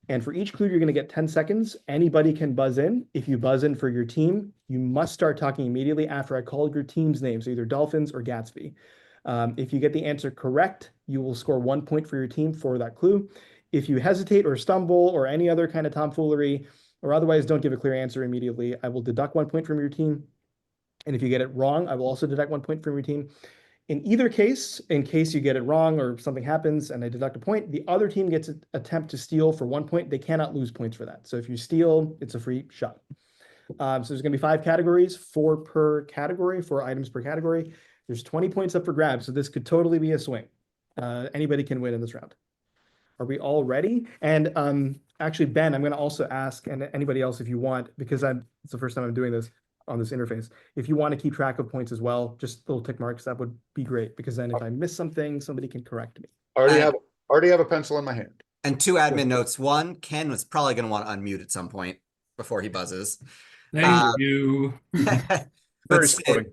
And for each clue, you're going to get 10 seconds. Anybody can buzz in. If you buzz in for your team, you must start talking immediately after I call your team's name, so either Dolphins or Gatsby. If you get the answer correct, you will score 1 point for your team for that clue. If you hesitate or stumble or any other kind of tomfoolery, or otherwise don't give a clear answer immediately, I will deduct 1 point from your team. And if you get it wrong, I will also deduct 1 point from your team. In either case, in case you get it wrong or something happens and I deduct a point, the other team gets an attempt to steal for 1 point. They cannot lose points for that. So if you steal, it's a free shot. So there's going to be 5 categories, 4 per category, 4 items per category. There's 20 points up for grabs, so this could totally be a swing. Anybody can win in this round. Are we all ready? And actually, Ben, I'm going to also ask, and anybody else if you want, because it's the first time I'm doing this on this interface. If you want to keep track of points as well, just little tick marks, that would be great, because then if I miss something, somebody can correct me. I already have a pencil in my hand. And 2 admin notes. 1, Ken was probably going to want to unmute at some point before he buzzes. Thank you. But Sid,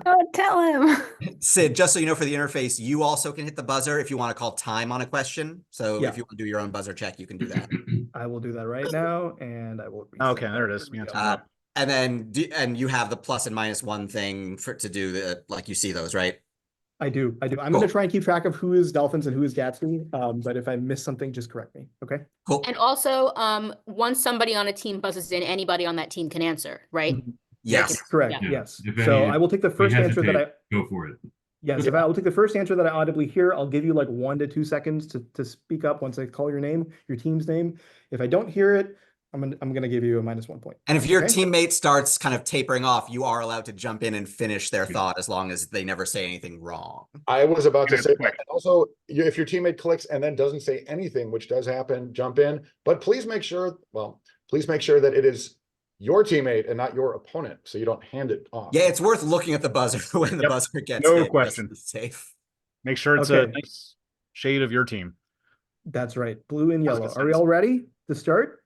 Oh, tell him. Sid, just so you know, for the interface, you also can hit the buzzer if you want to call time on a question. So Yeah. if you want to do your own buzzer check, you can do that. I will do that right now, and I will. Okay, there it is. There we Yeah, go. And then you have the plus and minus 1 thing to do like you see those, right? I do. I'm Cool. going to try and keep track of who is Dolphins and who is Gatsby. But if I miss something, just correct me. Okay. Cool. And also, once somebody on a team buzzes in, anybody on that team can answer, right? Yes. Correct. Yeah. Yes. If So any- I will take the If you first answer that I. hesitate, go for it. Yes, if I will take the first answer that I audibly hear, I'll give you like 1 to 2 seconds to speak up once I call your name, your team's name. If I don't hear it, I'm gonna give you a -1 point. And if your Okay? teammate starts kind of tapering off, you are allowed to jump in and finish their thought as long as they never say anything wrong. I was about to Yeah, say quick. that. Also, if your teammate clicks and then doesn't say anything, which does happen, jump in. But please make sure, that it is your teammate and not your opponent, so you don't hand it off. Yeah, it's worth looking at the buzzer when the Yep. buzzer gets No hit, just question. to be safe. Make sure it's a Okay. nice shade of your team. That's right. Blue and That's yellow. good Are we sense. all ready to start?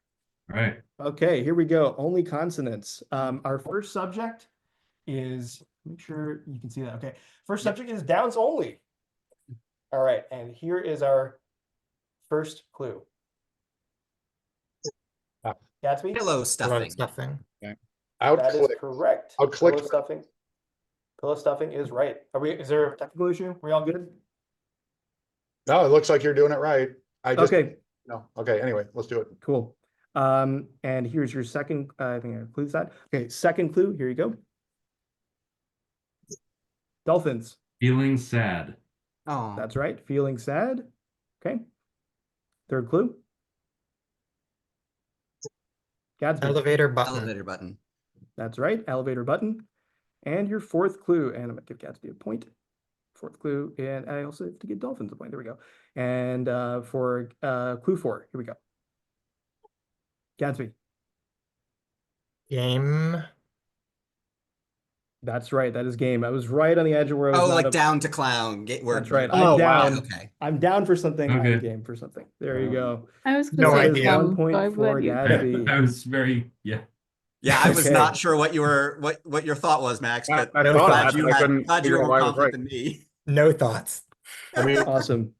All right. Okay, here we go. Only consonants. Our first subject is, make sure you can see that. Okay. First subject is downs only. All right. And here is our first clue. Gatsby? Pillow stuffing. Stuffing. Out That is click. correct. Out click. Pillow stuffing. Pillow stuffing is right. Is there a technical issue? We all good? No, it looks like you're doing it right. I just, Okay, no. Okay, anyway, let's do it. cool. And here's your second, I think I include that. Okay, second clue, here you go. Dolphins, Feeling sad. Oh, that's right, feeling sad. Okay. Third clue. Gatsby, Elevator button. elevator button. that's right, elevator button. And your fourth clue, and I'm gonna give Gatsby a point. Fourth clue, and I also have to give Dolphins a point, there we go. And for clue 4, here we go. Gatsby, Game. that's right, that is game. I was right on the edge of where I was Oh, not like a- down to clown. That's right. Oh, I'm wow. down. Okay. I'm down for something. I'm Okay. game for something. There you go. I was No gonna say idea. One some, point so I'm for glad you. Gatsby. I was very, yeah. Yeah, I was Okay. not sure what your thought was, Max, but I No thought thoughts. of that, but I couldn't glad you figure were out more why I was confident right. than me. No thoughts. I mean, Awesome.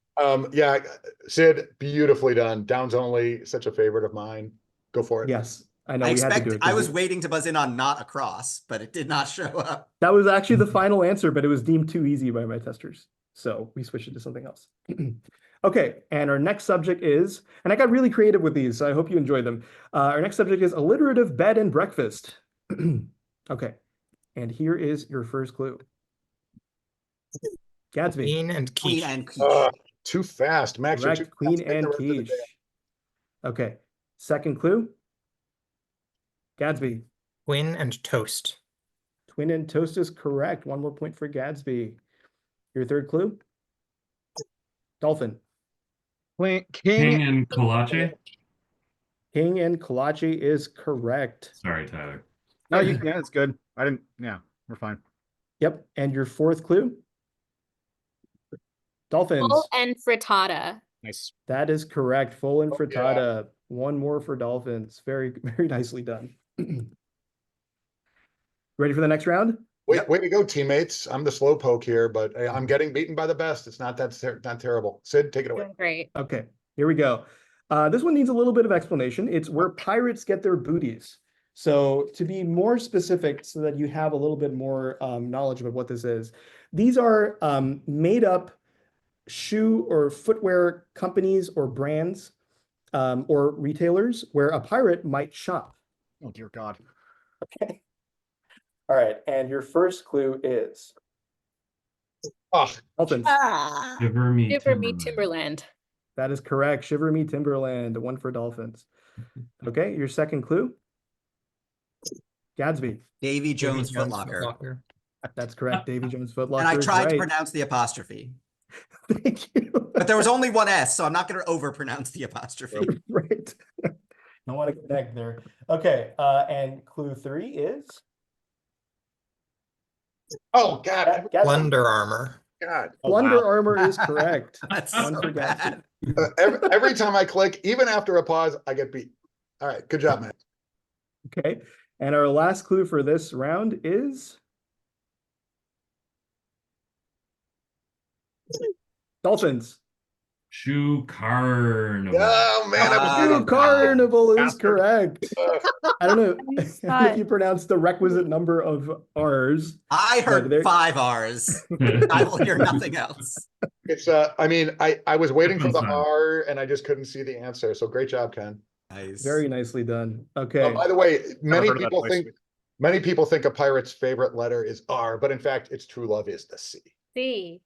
yeah, Sid, beautifully done. Downs only, such a favorite of mine. Go for it. Yes, I know I we had to do it. I 'cause was it- waiting to buzz in on not across, but it did not show up. That was actually the final answer, but it was deemed too easy by my testers. So we switched it to something else. Okay, and our next subject is, and I got really creative with these, so I hope you enjoy them. Our next subject is alliterative bed and breakfast. Okay, and here is your first clue. Gatsby, Queen and Queen quiche. and quiche. Too fast, Max. You're too correct, queen fast. Take and the rest of the quiche. day. Okay, second clue. Gatsby, Queen and toast. twin and toast is correct. One more point for Gatsby. Your third clue? Dolphin. King King and Kolache. King and kolache is correct. Sorry, Tyler. No, yeah, it's good. I didn't. Yeah, we're fine. Yep. And your fourth clue? Dolphins. Full and frittata. Nice. That is correct. Full and Oh, yeah. frittata. One more for Dolphins. Very, very nicely done. Ready for the next round? Way to go, teammates. I'm the slow poke here, but I'm getting beaten by the best. It's not that not terrible. Sid, take it away. Doing great. Okay, here we go. This one needs a little bit of explanation. It's where pirates get their booties. So to be more specific, so that you have a little bit more knowledge about what this is, these are made up shoe or footwear companies or brands or retailers where a pirate might shop. Oh dear God. Okay. All right, and your first clue is Oh, Dolphins. Ah, Shiver me Shiver me Timberland. Timberland. That is correct. Shiver me Timberland. One for Dolphins. Okay, your second clue. Gatsby. Davy Jones Jones Footlocker. Footlocker. That's correct. Davy Jones Footlocker. And I is tried to right. pronounce the apostrophe, Thank you. but there was only one S, so I'm not going to overpronounce the apostrophe. Right. Don't want to connect there. Okay, and clue 3 is oh God, Gatsby. Plunder armor. God. Oh, Plunder wow. Armor is correct. That's One so for bad. Gatsby. Every time I click, even after a pause, I get beat. All right, good job, man. Okay, and our last clue for this round is Dolphins. Shoe Carnival. Oh man, I was Ah, Shoe getting Carnival is Bastard. correct. I don't know I saw if you it. pronounce the requisite number of R's. I But there- heard 5 R's. I will hear nothing else. It's I mean, I was waiting for the Different sign. R and I just couldn't see the answer. So great job, Ken. Nice. Very nicely done. Okay. By the way, Never many heard of that people place. think a pirate's favorite letter is R, but in fact, its true love is the C. See.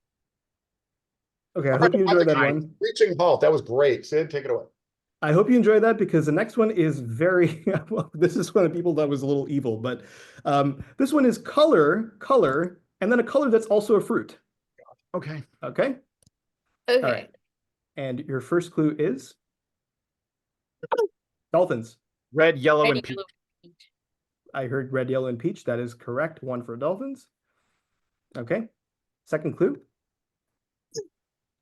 Okay, I hope you enjoyed that Nice. one. Reaching halt. That was great. Sid, take it away. I hope you enjoyed that because the next one is very, well, this is one of the people that was a little evil, but this one is color, and then a color that's also a fruit. Okay. Okay? Okay. All right. And your first clue is Dolphins. Red, yellow, Red, and peach. yellow, peach. I heard red, yellow, and peach. That is correct. 1 for Dolphins. Okay. Second clue.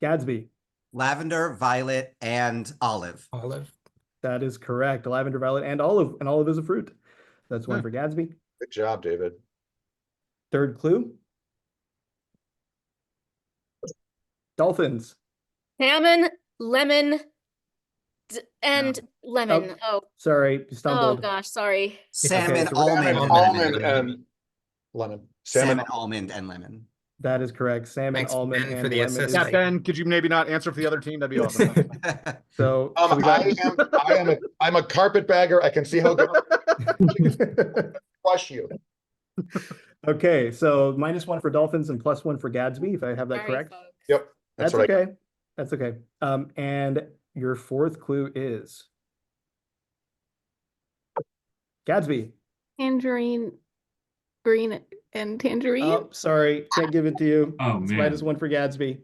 Gadsby. Lavender, violet, and olive. Olive. That is correct. Lavender, violet, and olive is a fruit. That's 1 Hmm. for Gadsby. Good job, David. Third clue. Dolphins. Salmon, lemon, and lemon. Oh, Sorry, you oh stumbled. gosh, sorry. Salmon, so we're almond, down and to Almond lemon. and lemon. Salmon, almond, and lemon. That is correct. Salmon, Thanks, almond, Ben, and for the lemon. assist. Yeah, Ben, could you maybe not answer for the other team? That'd be awesome. So we got I'm a carpetbagger. I can see how crush you. okay. So -1 for Dolphins and +1 for Gadsby, if I have that Sorry, correct. folks. Yep. That's what okay. That's okay. And your fourth clue is Gadsby. Tangerine, green and tangerine. Oh, sorry, can't give it to you. Oh, It's man. -1 for Gadsby.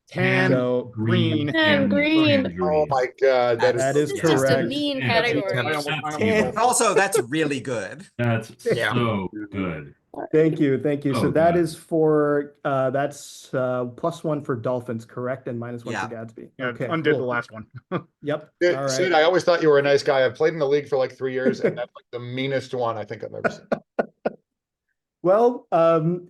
Tan, So green, and green. Oh my God, That that is This is just a correct. mean Yeah. category. I almost Tan- rolled. Also, that's really good. That's Yeah. so good. Thank you, thank you. So Oh, that good. is for that's +1 for Dolphins, correct, and -1 Yeah. for Gadsby. Yeah, Okay, undid the cool. last one. Yep. Sid, All Sid, right. I always thought you were a nice guy. I've played in the league for like 3 years, and that's like the meanest one I think I've ever seen. Well,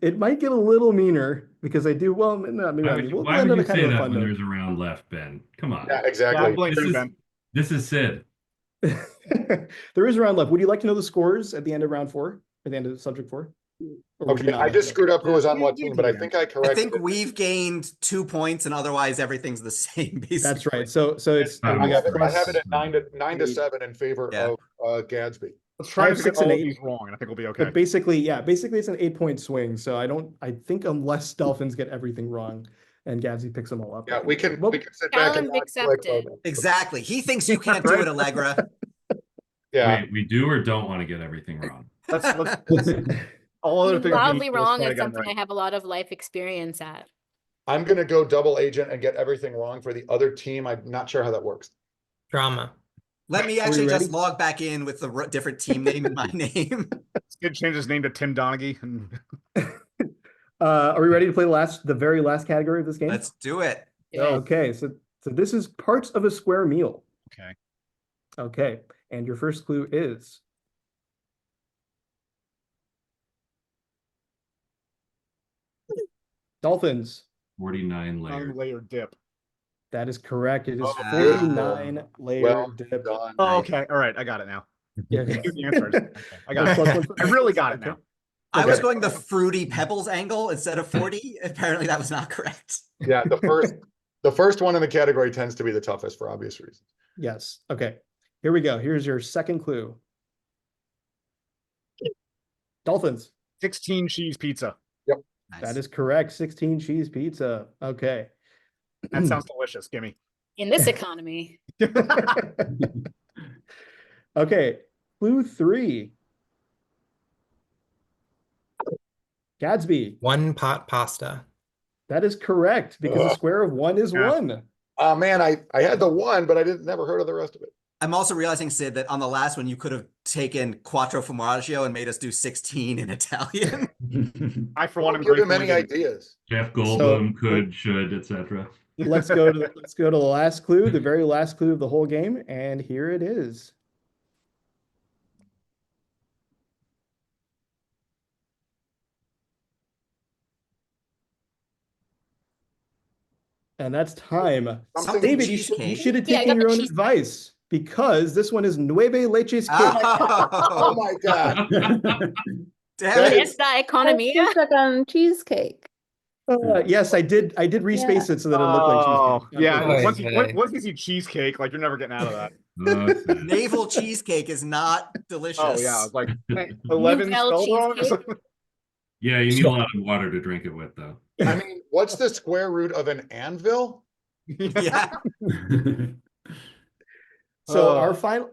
it might get a little meaner because I do well. No, maybe Why not. would We'll why end would on you a kind say of a that fun when note. there's a round left, Ben? Come on. Yeah, Yeah, I exactly. blame This you, is Ben. this is Sid. There is a round left. Would you like to know the scores at the end of round 4, at the end of subject 4? Or would you Okay, not I like just to know? screwed up who was on You- what you team, but I do think that. I I corrected think it. we've gained 2 points, and otherwise everything's the same. Basically, That's right. So it's I we I got have it at plus, 9 to eight. 7 in favor Yeah. of Gadsby. Let's I try have to get 6 and all of 8. these wrong, and I think we'll be okay. but basically it's an 8-point swing. So I think unless Dolphins get everything wrong and Gadsby picks them all up. Yeah, we can Well, sit back and Challenge not click accepted. on it. exactly. He thinks you can't do it, Allegra. Yeah, Wait, we do or don't want to get everything wrong? Let's all other things. Wildly being equal, let's wrong try to is get 'em something right. I have a lot of life experience at. I'm gonna go double agent and get everything wrong for the other team. I'm not sure how that works. Drama. Let me Are we actually just ready? log back in with the different team name in my name. Sid changed his name to Tim Donaghy. And Are we ready to play the very last category of this game? Let's do it. Okay, so this is parts of a square meal. okay. Okay, and your first clue is Dolphins. 49 layers. Layered dip. That is correct. It is Oh, 49 layer well dip. done. Oh, okay. All right. I got it now. Yeah. Give the answers. Okay, I got Plus it. one for- I really got it Okay. now. I was Okay. going the fruity pebbles angle instead of 40. Apparently, that was not correct. Yeah, the first one in the category tends to be the toughest for obvious reasons. Yes. Okay. Here we go. Here's your second clue. Dolphins. 16 cheese pizza. Nice. That is correct. 16 cheese pizza. Okay. That sounds delicious. Gimme. In this economy. Okay. Clue 3. Gadsby. 1 pot pasta. That is correct because a square of 1 is Yeah. 1. Oh man, I had the one, but I never heard of the rest of it. I'm also realizing, Sid, that on the last one, you could have taken quattro formaggio and made us do 16 in Italian. I, for one, am Don't give him grateful any we didn't. ideas. Jeff Goldblum could, should, etc. Let's go to the last clue, the very last clue of the whole game, and here it is. And that's time. Something David, you cheesecake. should have Yeah, I taken got your the own cheesecake. advice because this one is nueve leches cake. Oh Oh, my God. damn it. Esta economia. I'm stuck on cheesecake. Yes, I did respace it so that it looked like Oh, cheesecake. yeah. Oy vey. Once you see cheesecake, like you're never getting out of that. Okay. Naval cheesecake is not delicious. Oh, yeah. I was like, Right. 11 Nouvelle spelled wrong? cheesecake. Yeah, you need a lot of water to drink it with, though. I mean, what's the square root of an anvil? Yeah. So Oh.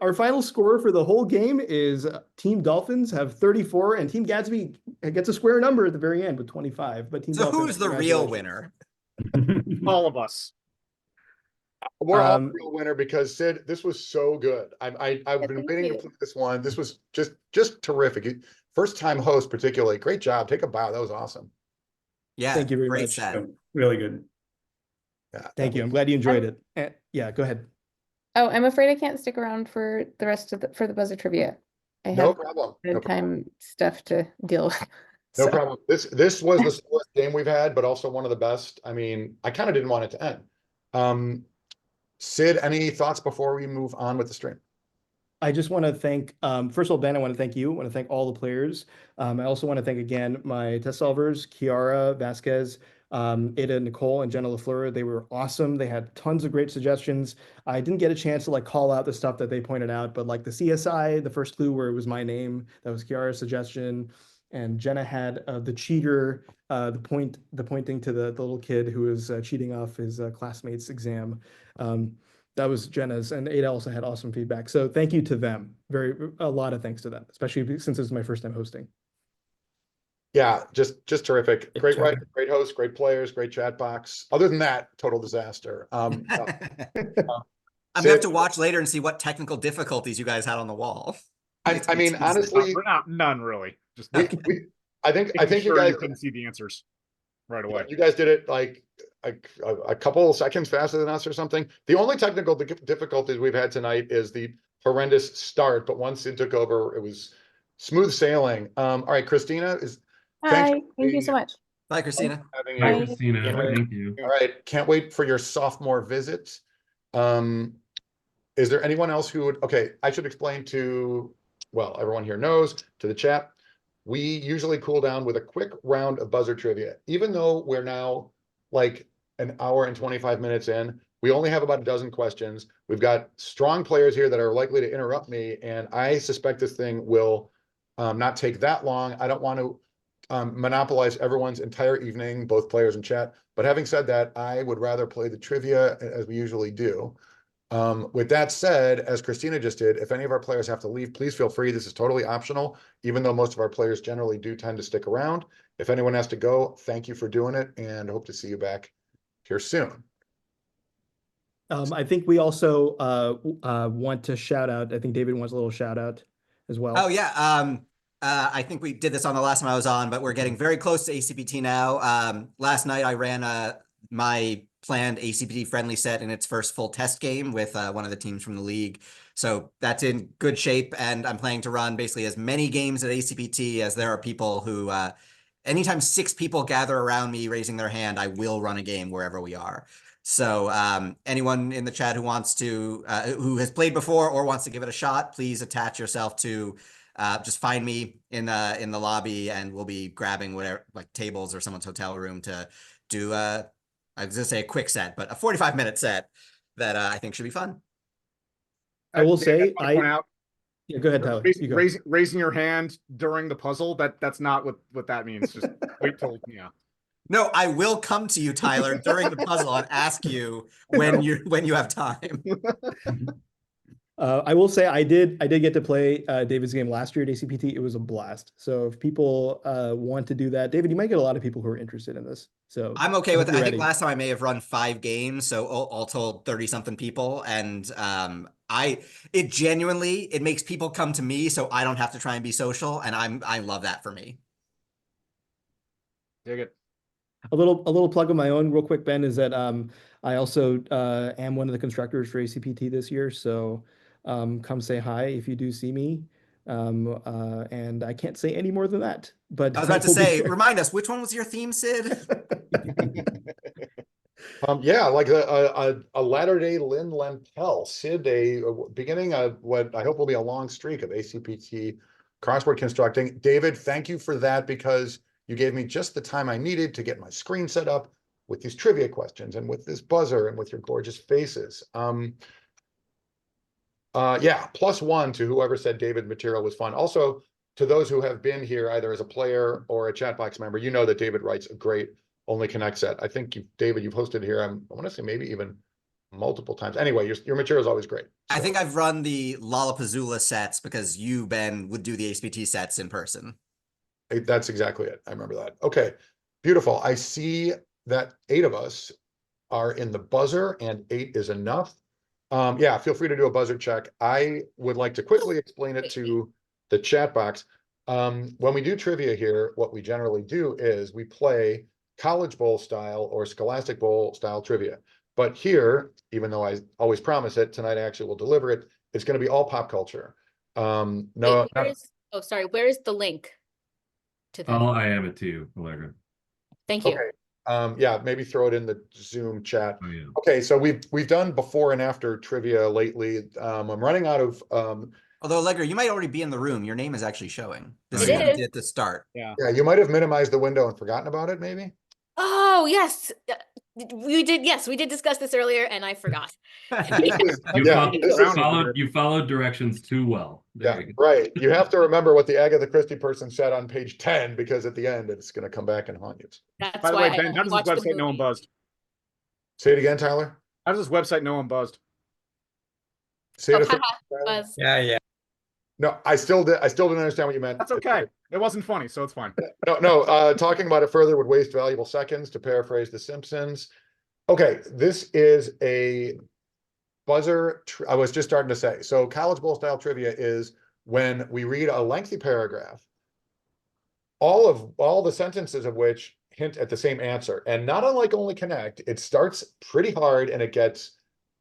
our final score for the whole game is Team Dolphins have 34 and Team Gadsby gets a square number at the very end with 25. But Team So Dolphins, who's the real congratulations. winner? All of us. We're all Um, the real winner because Sid, this was so good. I've been thank waiting to you. play this one. This was just terrific. First time host, particularly. Great job. Take a bow. That was awesome. Yeah, Thank you very great much. set. Really good. Yeah. Thank you. I'm glad you enjoyed it. Yeah, go ahead. Oh, I'm afraid I can't stick around for the rest of for the buzzer trivia. I No have problem. No problem. bedtime stuff to deal with. No So, problem. This was the slowest game we've had, but also one of the best. I mean, I kind of didn't want it to end. Sid, any thoughts before we move on with the stream? I just want to thank, first of all, Ben, I want to thank you. I want to thank all the players. I also want to thank again my test solvers, Kiara Vasquez, Ada Nicole, and Jenna LaFleur. They were awesome. They had tons of great suggestions. I didn't get a chance to like call out the stuff that they pointed out, but like the CSI, the first clue where it was my name, that was Kiara's suggestion. And Jenna had the cheater, the pointing to the little kid who was cheating off his classmate's exam. That was Jenna's, and Ada also had awesome feedback. So thank you to them. A lot of thanks to them, especially since this is my first time hosting. Yeah, just terrific. Great job. writer, great host, great players, great chat box. Other than that, total disaster. I'm Sid, gonna have to watch later and see what technical difficulties you guys had on the wall. I mean, honestly, None really. Just we I think making you sure guys you couldn't see the answers right away. you guys did it like a couple of seconds faster than us or something. The only technical difficulties we've had tonight is the horrendous start, but once it took over, it was smooth sailing. All right, Christina is. hi, for thank you being- so much. Bye, Christina. having Hi, you. Christina. Bye. Thank you. All right, can't wait for your sophomore visit. Is there anyone else who would, okay, I should explain to, well, everyone here knows, to the chat, we usually cool down with a quick round of buzzer trivia. Even though we're now like an hour and 25 minutes in, we only have about a dozen questions. We've got strong players here that are likely to interrupt me, and I suspect this thing will not take that long. I don't want to monopolize everyone's entire evening, both players and chat. But having said that, I would rather play the trivia as we usually do. With that said, as Christina just did, if any of our players have to leave, please feel free. This is totally optional, even though most of our players generally do tend to stick around. If anyone has to go, thank you for doing it, and hope to see you back here soon. I think we also want to shout out, I think David wants a little shout out as well. Oh yeah. I think we did this on the last time I was on, but we're getting very close to ACPT now. Last night I ran my planned ACPT friendly set in its first full test game with one of the teams from the league. So that's in good shape, and I'm planning to run basically as many games at ACPT as there are people who, anytime 6 people gather around me raising their hand, I will run a game wherever we are. So anyone in the chat who wants to, who has played before or wants to give it a shot, please attach yourself to, just find me in the lobby, and we'll be grabbing whatever, like tables or someone's hotel room to do, I was gonna say a quick set, but a 45-minute set that I think should be fun. I will say, point out, yeah, go ahead, Tyler. You go. raising your hand during the puzzle, that's not what that means. Just wait till, yeah. No, I will come to you, Tyler, during the puzzle and ask you when you have time. I will say I did get to play David's game last year at ACPT. It was a blast. So if people want to do that, David, you might get a lot of people who are interested in this. So I'm okay with it. I ready. think last time I may have run 5 games, so all told 30-something people, and it genuinely makes people come to me, so I don't have to try and be social, and I love that for me. Dig it. A little plug of my own real quick, Ben, is that I also am one of the constructors for ACPT this year. So come say hi if you do see me. And I can't say any more than that. But I was about to say, remind us, which one was your theme, Sid? Yeah, like a latter-day Lynn Lempel, Sid, beginning of what I hope will be a long streak of ACPT crossword constructing. David, thank you for that, because you gave me just the time I needed to get my screen set up with these trivia questions and with this buzzer and with your gorgeous faces. Yeah, +1 to whoever said David material was fun. Also, to those who have been here either as a player or a chat box member, you know that David writes a great Only Connect set. I think David, you've hosted here, I want to say maybe even multiple times. Anyway, your material is always great. So. I think I've run the Lollapuzzoola sets because you, Ben, would do the ACPT sets in person. That's exactly it. I remember that. Okay, beautiful. I see that 8 of us are in the buzzer, and 8 is enough. Yeah, feel free to do a buzzer check. I would like to quickly explain it to the chat box. When we do trivia here, what we generally do is we play College Bowl style or Scholastic Bowl style trivia. But here, even though I always promise it, tonight I actually will deliver it. It's going to be all pop culture. No, Wait, oh, sorry, where is the link to that? I am it too, Allegra. Thank you. okay. Yeah, maybe throw it in the Zoom chat. Oh yeah. Okay, so we've done before and after trivia lately. I'm running out of Although, Allegra, you might already be in the room. Your name is actually showing. This Oh, is what yeah. we did at the start. Yeah. yeah, you might have minimized the window and forgotten about it, maybe. Oh, yes. We did. Yes, we did discuss this earlier and I forgot. This is- You, yeah, fol- this you is- followed you followed directions too well. There yeah, you go. right. You have to remember what the Agatha Christie person said on page 10, because at the end it's going to come back and haunt you. That's By the why way, I Ben, only how does this watched the website know I'm movie. buzzed? Say it again, Tyler. How does this website know I'm buzzed? Say it. Oh, a third haha, time. Buzz. Yeah. No, I still didn't understand what you meant. That's okay. It wasn't funny, so it's fine. No, talking about it further would waste valuable seconds, to paraphrase The Simpsons. Okay, this is a buzzer. I was just starting to say. So College Bowl style trivia is when we read a lengthy paragraph, all the sentences of which hint at the same answer. And not unlike Only Connect, it starts pretty hard and it gets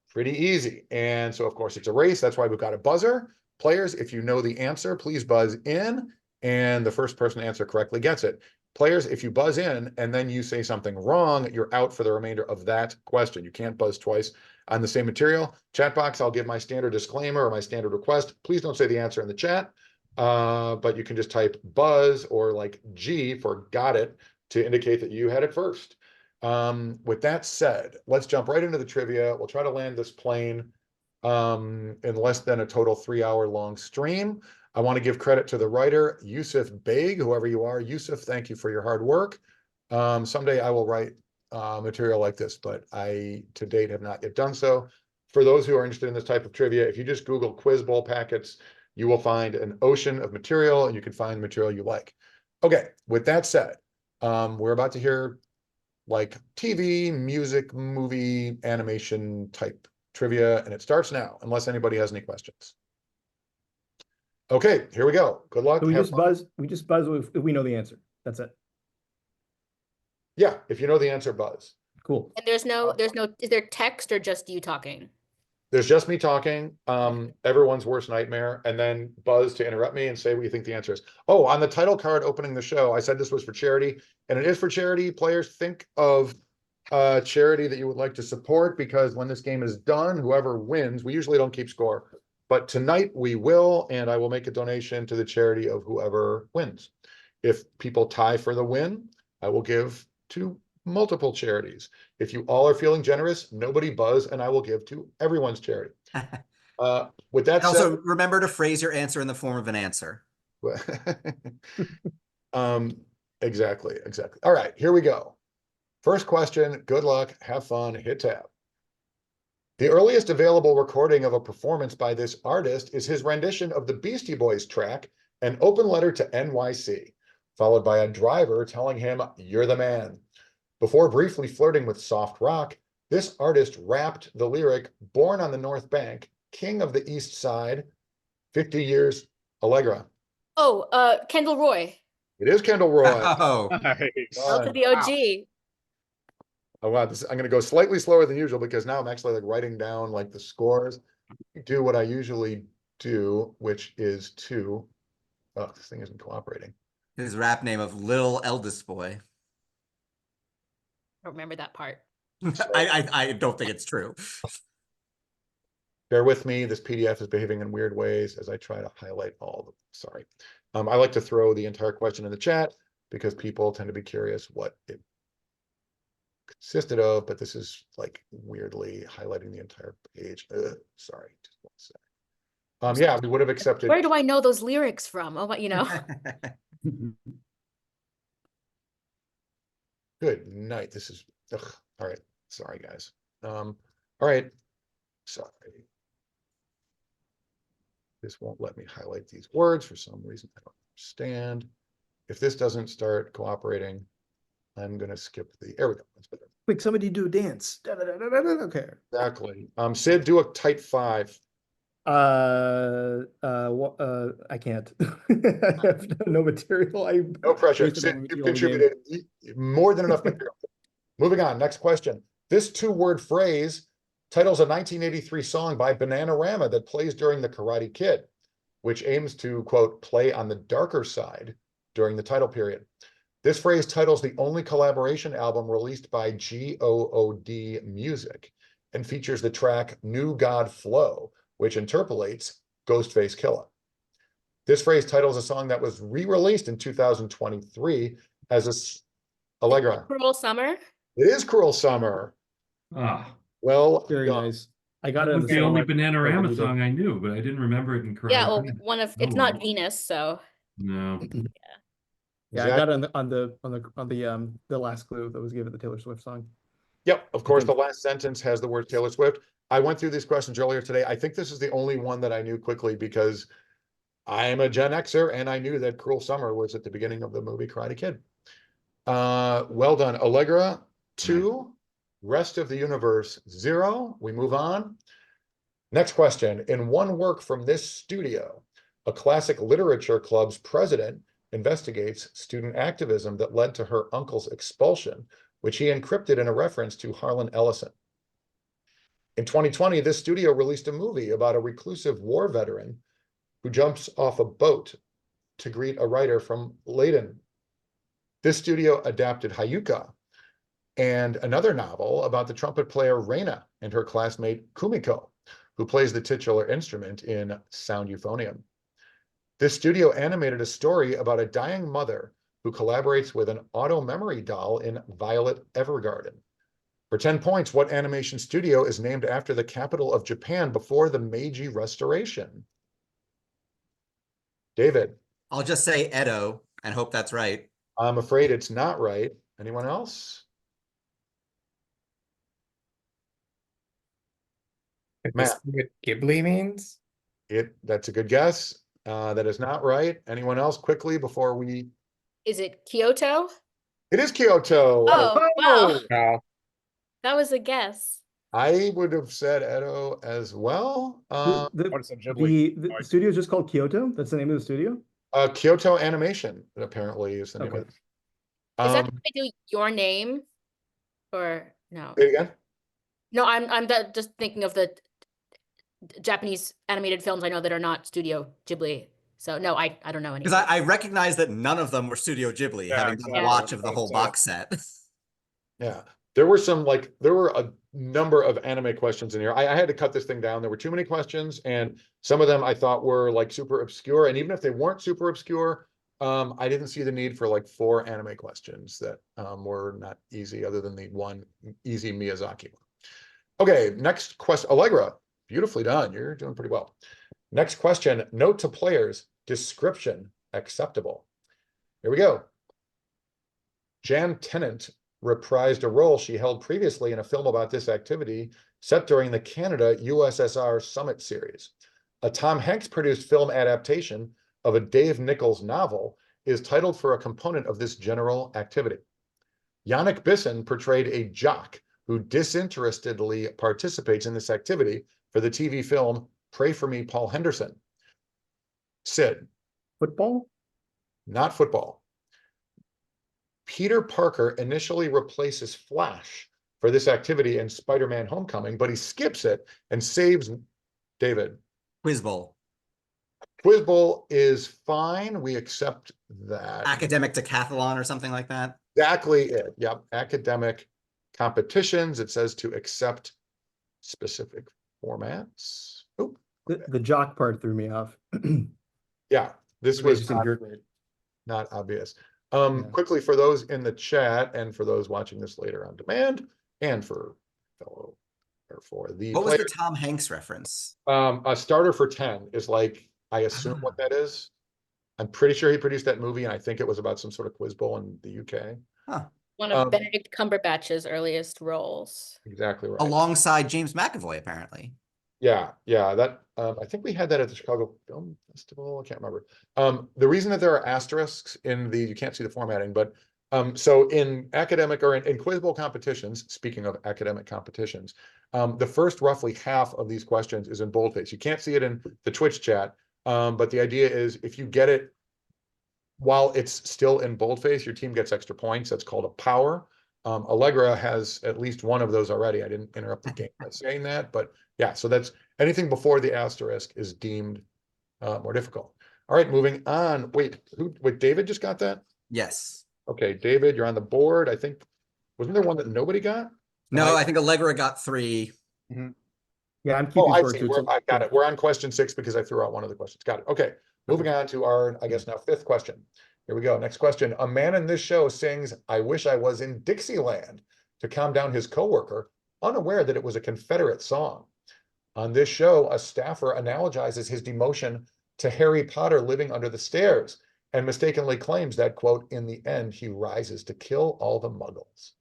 pretty easy. And so, of course, it's a race. That's why we've got a buzzer. Players, if you know the answer, please buzz in, and the first person to answer correctly gets it. Players, if you buzz in and then you say something wrong, you're out for the remainder of that question. You can't buzz twice on the same material. Chat box, I'll give my standard disclaimer or my standard request. Please don't say the answer in the chat, but you can just type buzz or like G for got it to indicate that you had it first. With that said, let's jump right into the trivia. We'll try to land this plane in less than a total 3-hour long stream. I want to give credit to the writer, Yusuf Beg, whoever you are. Yusuf, thank you for your hard work. Someday I will write material like this, but I, to date, have not yet done so. For those who are interested in this type of trivia, if you just Google Quiz Bowl packets, you will find an ocean of material, and you can find material you like. Okay, with that said, we're about to hear like TV, music, movie, animation type trivia, and it starts now, unless anybody has any questions. Okay, here we go. Good luck. So we Have just fun. buzz. We just buzz if we know the answer. That's it. Yeah, if you know the answer, buzz. Cool. And there's no, is there text or just you talking? There's just me talking, everyone's worst nightmare, and then buzz to interrupt me and say what you think the answer is. Oh, on the title card opening the show, I said this was for charity, and it is for charity. Players, think of a charity that you would like to support, because when this game is done, whoever wins, we usually don't keep score, but tonight we will, and I will make a donation to the charity of whoever wins. If people tie for the win, I will give to multiple charities. If you all are feeling generous, nobody buzz, and I will give to everyone's charity. With that And also, said, remember to phrase your answer in the form of an answer. exactly. All right, here we go. First question, good luck, have fun, hit tab. The earliest available recording of a performance by this artist is his rendition of the Beastie Boys track, An Open Letter to NYC, followed by a driver telling him, "You're the man." Before briefly flirting with soft rock, this artist rapped the lyric, "Born on the North Bank, King of the East Side, 50 years, Allegra." Oh, Kendall Roy. It is Kendall Roy. Oh, Nice. L to the OG. Oh, wow. I'm going to go slightly slower than usual, because now I'm actually like writing down like the scores. Do what I usually do, which is to, oh, this thing isn't cooperating. his rap name of Little Eldest Boy. I don't remember that part. I don't think it's true. Bear with me. This PDF is behaving in weird ways as I try to highlight all the, sorry. I like to throw the entire question in the chat because people tend to be curious what it consisted of, but this is like weirdly highlighting the entire page. Sorry, just 1 sec. Yeah, we would have accepted. Where do I know those lyrics from? Oh, you know. Good night. This is, ugh. All right. Sorry, guys. All right. Sorry. This won't let me highlight these words for some reason. I don't understand. If this doesn't start cooperating, I'm going to skip the, there we go. That's better. Quick, somebody do a dance. Okay. Exactly. Sid, do a tight 5. I can't. I have no material. No pressure. wasted all Sid, my you've material in the game. contributed more than enough material. Moving on, next question. This 2-word phrase titles a 1983 song by Bananarama that plays during the Karate Kid, which aims to, quote, play on the darker side during the title period. This phrase titles the only collaboration album released by GOOD Music and features the track New God Flow, which interpolates Ghostface Killah. This phrase titles a song that was re-released in 2023 as Allegra. Cruel Summer. It is Cruel Summer. Ah, Well Very done. nice. I got that it on was the the only song. Bananarama song I knew, but I didn't remember it in Yeah, Karate well, Kid. one of Oh, it's not well. Venus, so No. Yeah, I got it on the last clue that was given the Taylor Swift song. Yep, of course, think. the last sentence has the word Taylor Swift. I went through these questions earlier today. I think this is the only one that I knew quickly because I'm a Gen Xer and I knew that Cruel Summer was at the beginning of the movie Karate Kid. Well done. Allegra, 2. Rest of the universe, 0. We move on. Next question. In one work from this studio, a classic literature club's president investigates student activism that led to her uncle's expulsion, which he encrypted in a reference to Harlan Ellison. In 2020, this studio released a movie about a reclusive war veteran who jumps off a boat to greet a writer from Leiden. This studio adapted Hayuka and another novel about the trumpet player Reina and her classmate Kumiko, who plays the titular instrument in Sound Euphonium. This studio animated a story about a dying mother who collaborates with an auto memory doll in Violet Evergarden. For 10 points, what animation studio is named after the capital of Japan before the Meiji Restoration? David. I'll just say Edo and hope that's right. I'm afraid it's not right. Anyone else? Is Matt. this what Ghibli means? That's a good guess. That is not right. Anyone else quickly before we... is it Kyoto? It is Kyoto. Oh, wow. No. That was a guess. I would have said Edo as well. The what's a Ghibli? the studio is just called Kyoto. That's the name of the studio. Kyoto Animation, apparently, is the name of it. Is that what they do your name? Or no? Say it again? No, I'm just thinking of the Japanese animated films I know that are not Studio Ghibli. So no, I don't know any. Because I recognize that none of them were Studio Ghibli, Yeah, having done a exactly. watch of the whole box set. Yeah. There were a number of anime questions in here. I had to cut this thing down. There were too many questions, and some of them I thought were like super obscure. And even if they weren't super obscure, I didn't see the need for like 4 anime questions that were not easy, other than the one easy Miyazaki one. Okay, next question. Allegra, beautifully done. You're doing pretty well. Next question. Note to players, description acceptable. Here we go. Jan Tennant reprised a role she held previously in a film about this activity set during the Canada-USSR Summit series. A Tom Hanks produced film adaptation of a Dave Nichols novel is titled for a component of this general activity. Yannick Bisson portrayed a jock who disinterestedly participates in this activity for the TV film Pray For Me, Paul Henderson. Sid. Football? Not football. Peter Parker initially replaces Flash for this activity in Spider-Man Homecoming, but he skips it and saves David. Quiz Bowl. Quiz Bowl is fine. We accept that. Academic decathlon or something like that. Exactly it. Yep. Academic competitions. It says to accept specific formats. Oop. The jock part threw me off. Yeah. This Maybe was just in your grade. not obvious. Yeah. Quickly for those in the chat and for those watching this later on demand and for fellow or for the What was player, the Tom Hanks reference? a starter for 10 is like, I assume what that is. I'm pretty sure he produced that movie, and I think it was about some sort of quiz bowl in the UK. Huh. One of Benedict Cumberbatch's earliest roles. Exactly right. Alongside James McAvoy, apparently. Yeah, that I think we had that at the Chicago Film Festival. I can't remember. The reason that there are asterisks in the, you can't see the formatting, but So in academic or in Quiz Bowl competitions, speaking of academic competitions, the first roughly half of these questions is in boldface. You can't see it in the Twitch chat, but the idea is if you get it while it's still in boldface, your team gets extra points. That's called a power. Allegra has at least one of those already. I didn't interrupt the game by saying that, but yeah, so that's anything before the asterisk is deemed more difficult. All right, moving on. Wait, David just got that? Yes. Okay, David, you're on the board. I think, wasn't there one that nobody got? No, I think Allegra got 3. Yeah, I'm keeping I score see. too. I got it. We're on question 6 because I threw out one of the questions. Got it. Okay, moving on to our, I guess now 5th question. Here we go. Next question. A man in this show sings, "I wish I was in Dixieland," to calm down his coworker, unaware that it was a Confederate song. On this show, a staffer analogizes his demotion to Harry Potter living under the stairs and mistakenly claims that, quote, "in the end, he rises to kill all the muggles."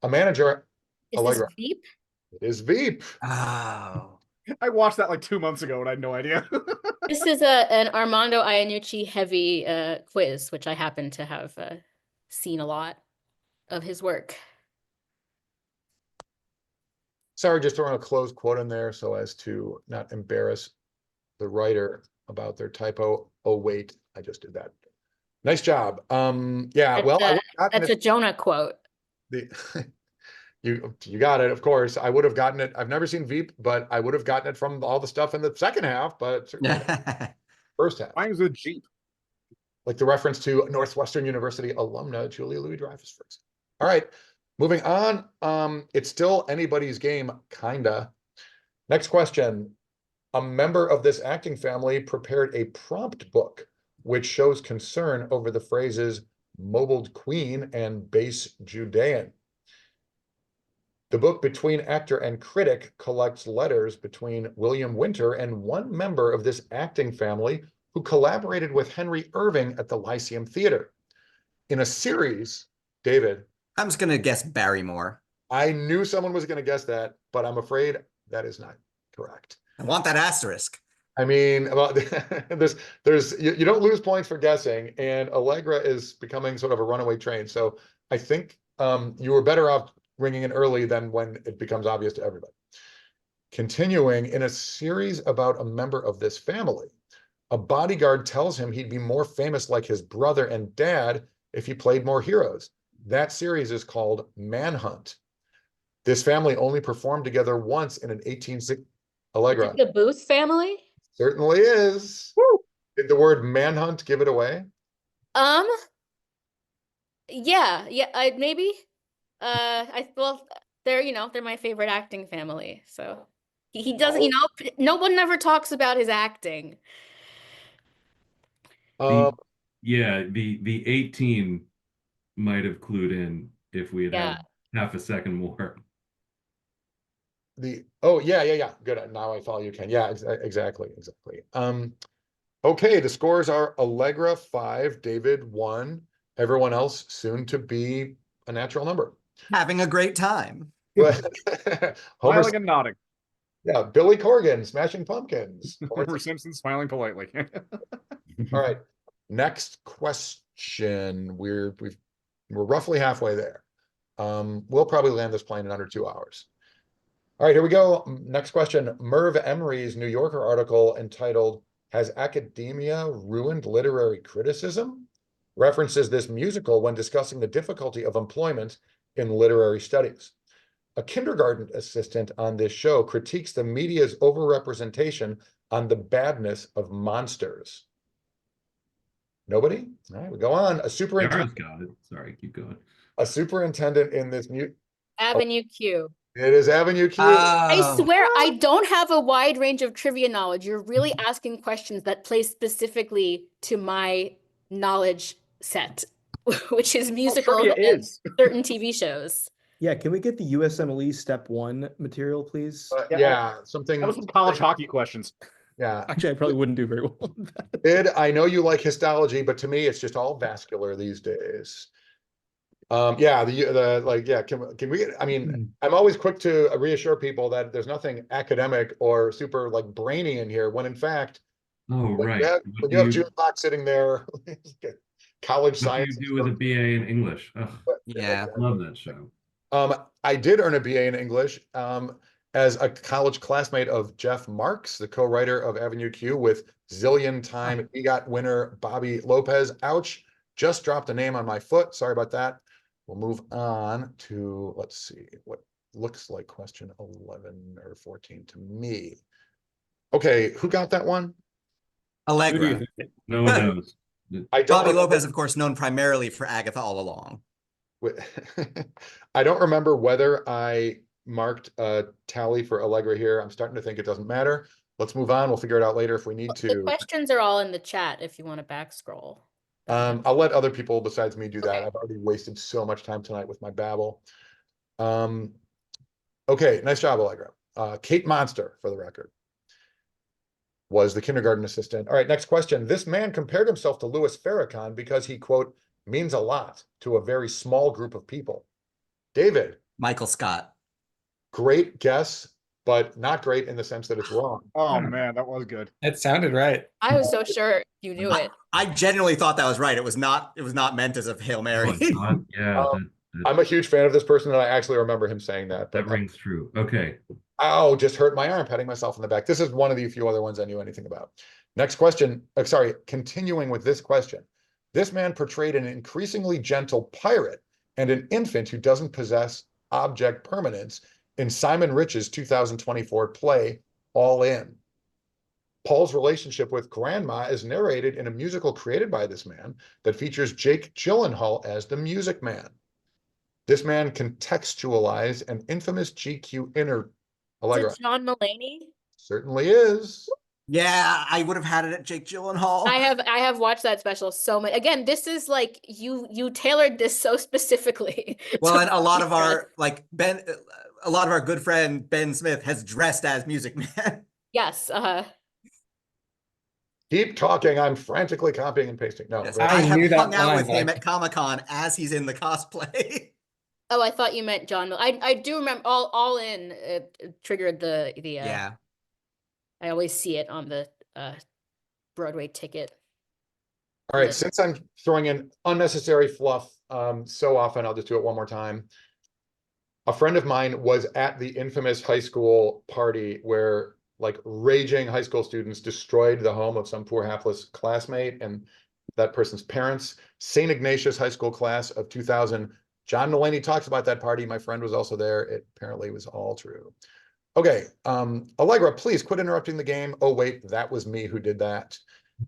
A manager, Is this Allegra. Veep? It is Veep. Oh. I watched that like 2 months ago and I had no idea. This is an Armando Iannucci heavy quiz, which I happen to have seen a lot of his work. Sorry, just throwing a closed quote in there so as to not embarrass the writer about their typo. Oh, wait, I just did that. Nice job. Yeah, That's, well, I would have gotten that's a Jonah quote. the you got it, of course. I would have gotten it. I've never seen Veep, but I would have gotten it from all the stuff in the second half, but certainly not first half. Mine was a Jeep. Like the reference to Northwestern University alumna Julia Louis-Dreyfus, for example. All right, moving on. It's still anybody's game, kinda. Next question. A member of this acting family prepared a prompt book which shows concern over the phrases "mobled queen" and "base Judean." The book Between Actor and Critic collects letters between William Winter and one member of this acting family who collaborated with Henry Irving at the Lyceum Theater. In a series, David. I'm just going to guess Barrymore. I knew someone was going to guess that, but I'm afraid that is not correct. I want that asterisk. I mean, well, you don't lose points for guessing, and Allegra is becoming sort of a runaway train. So I think you were better off ringing in early than when it becomes obvious to everybody. Continuing, in a series about a member of this family, a bodyguard tells him he'd be more famous like his brother and dad if he played more heroes. That series is called Manhunt. This family only performed together once in an 1860. Allegra. The Booth family? Certainly is. Woo! Did the word manhunt give it away? Yeah, maybe. Well, they're my favorite acting family. So he doesn't, no one ever talks about his acting. Yeah, the 18 might have clued in if we had had half a second more. Yeah. Good. Now I follow you, Ken. Yeah, exactly. Okay, the scores are Allegra 5, David 1. Everyone else soon to be a natural number. Having a great time. Smiling and nodding. Yeah, Billy Corgan, Smashing Pumpkins. Homer Simpson smiling politely. All right, next question. We're roughly halfway there. We'll probably land this plane in under 2 hours. All right, here we go. Next question. Merv Emery's New Yorker article entitled "Has Academia Ruined Literary Criticism?" references this musical when discussing the difficulty of employment in literary studies. A kindergarten assistant on this show critiques the media's overrepresentation on the badness of monsters. Nobody? All right, we go on. A superintendent. Got it. Sorry, keep going. A superintendent in this Avenue Q. It is Avenue Q. I swear I don't have a wide range of trivia knowledge. You're really asking questions that play specifically to my knowledge set, which is musicals and certain TV shows. Yeah, can we get the USMLE Step 1 material, please? Something. That was some college hockey questions. Yeah. Actually, I probably wouldn't do very well. Sid, I know you like histology, but to me, it's just all vascular these days. Can we get, I mean, I'm always quick to reassure people that there's nothing academic or super like brainy in here, when in fact, when you have June Fox sitting there, college What do science. you do with a BA in English? Ugh, Yeah. love that show. I did earn a BA in English as a college classmate of Jeff Marks, the co-writer of Avenue Q with Zillion Time EGOT winner Bobby Lopez. Ouch, just dropped a name on my foot. Sorry about that. We'll move on to, let's see, what looks like question 11 or 14 to me. Okay, who got that one? Allegra. No one knows. I don't Bobby remember- Lopez, of course, known primarily for Agatha All Along. I don't remember whether I marked a tally for Allegra here. I'm starting to think it doesn't matter. Let's move on. We'll figure it out later if we need The to. questions are all in the chat if you want to back scroll. I'll let other people besides me do that. Okay. I've already wasted so much time tonight with my babble. Okay, nice job, Allegra. Kate Monster, for the record, was the kindergarten assistant. All right, next question. This man compared himself to Louis Farrakhan because he, quote, means a lot to a very small group of people. David. Michael Scott. Great guess, but not great in the sense that it's wrong. Oh man, that was good. It sounded right. I was so sure you knew it. I genuinely thought that was right. It was not meant as a Hail Mary. Oh, God, yeah, I'm a huge fan of this person, and I actually remember him saying that. that But rings true. Okay. ow, just hurt my arm, patting myself in the back. This is one of the few other ones I knew anything about. Next question. Sorry, continuing with this question. This man portrayed an increasingly gentle pirate and an infant who doesn't possess object permanence in Simon Rich's 2024 play, All In. Paul's relationship with Grandma is narrated in a musical created by this man that features Jake Gyllenhaal as the music man. This man contextualized an infamous GQ inner. Allegra. Is it John Mulaney? Certainly is. Yeah, I would have had it at Jake Gyllenhaal. I have watched that special so much. Again, this is like you tailored this so specifically. Well, and a lot of our a lot of our good friend Ben Smith has dressed as Music Man. Yes. Keep talking. I'm frantically copying and pasting. No, Yes, really. I knew have that hung out line, with but him I- at Comic-Con as he's in the cosplay. Oh, I thought you meant John. I do remember All In triggered the Yeah. I always see it on the Broadway ticket. All right, list. since I'm throwing in unnecessary fluff so often, I'll just do it one more time. A friend of mine was at the infamous high school party where like raging high school students destroyed the home of some poor hapless classmate and that person's parents. St. Ignatius High School class of 2000. John Mulaney talks about that party. My friend was also there. It apparently was all true. Okay, Allegra, please quit interrupting the game. Oh, wait, that was me who did that.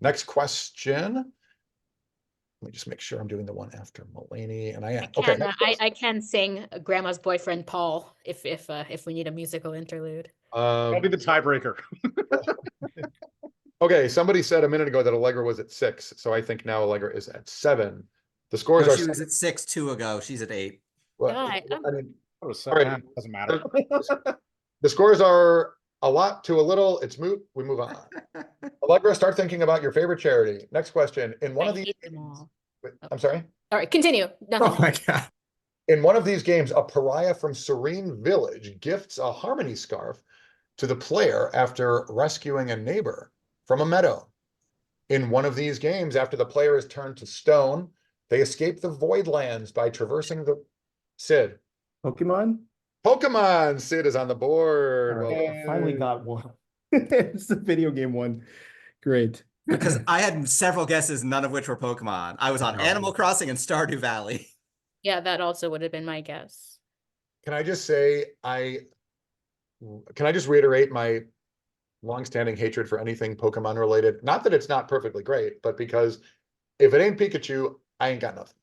Next question. Let me just make sure I'm doing the one after Mulaney, and I am. Okay, next question. I can sing Grandma's Boyfriend Paul if we need a musical interlude. I'll be the tiebreaker. Okay, somebody said a minute ago that Allegra was at 6, so I think now Allegra is at 7. The scores No, are. she was at 6 2 ago. She's at 8. Well, God, I mean, That was All right. doesn't matter. the scores are a lot to a little. It's moot. We move on. Allegra, start thinking about your favorite charity. Next question. In one I of these hate them games, all. wait, I'm sorry. All right, continue. Nothing. Oh my God. In one of these games, a pariah from Serene Village gifts a harmony scarf to the player after rescuing a neighbor from a meadow. In one of these games, after the player is turned to stone, they escape the void lands by traversing the Sid. Pokemon? Pokemon. Sid is on the board. All Well, right, I finally got one. It's the video game one. Great. Because I had several guesses, none of which were Pokemon. I was on No. Animal Crossing and Stardew Valley. Yeah, that also would have been my guess. can I just say, can I just reiterate my longstanding hatred for anything Pokemon related? Not that it's not perfectly great, but because if it ain't Pikachu, I ain't got nothing.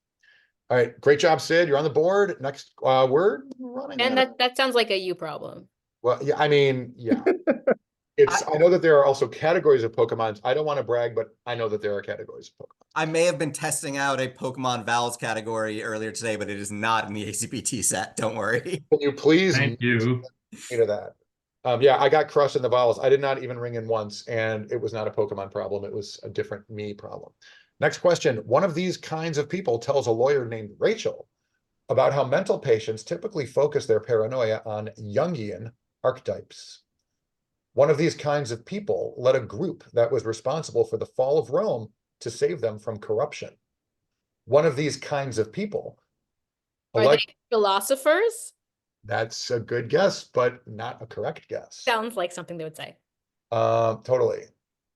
All right, great job, Sid. You're on the board. Next word running. And out of- that sounds like a you problem. Well, yeah, I mean, yeah. I know that there are also categories of Pokemons. I don't want to brag, but I know that there are categories of Pokemon. I may have been testing out a Pokemon vowels category earlier today, but it is not in the ACPT set. Don't worry. Can you please Thank you. me to that? Yeah, I got crushed in the vowels. I did not even ring in once, and it was not a Pokemon problem. It was a different me problem. Next question. One of these kinds of people tells a lawyer named Rachel about how mental patients typically focus their paranoia on Jungian archetypes. One of these kinds of people led a group that was responsible for the fall of Rome to save them from corruption. One of these kinds of people. Are they philosophers? That's a good guess, but not a correct guess. Sounds like something they would say. Totally.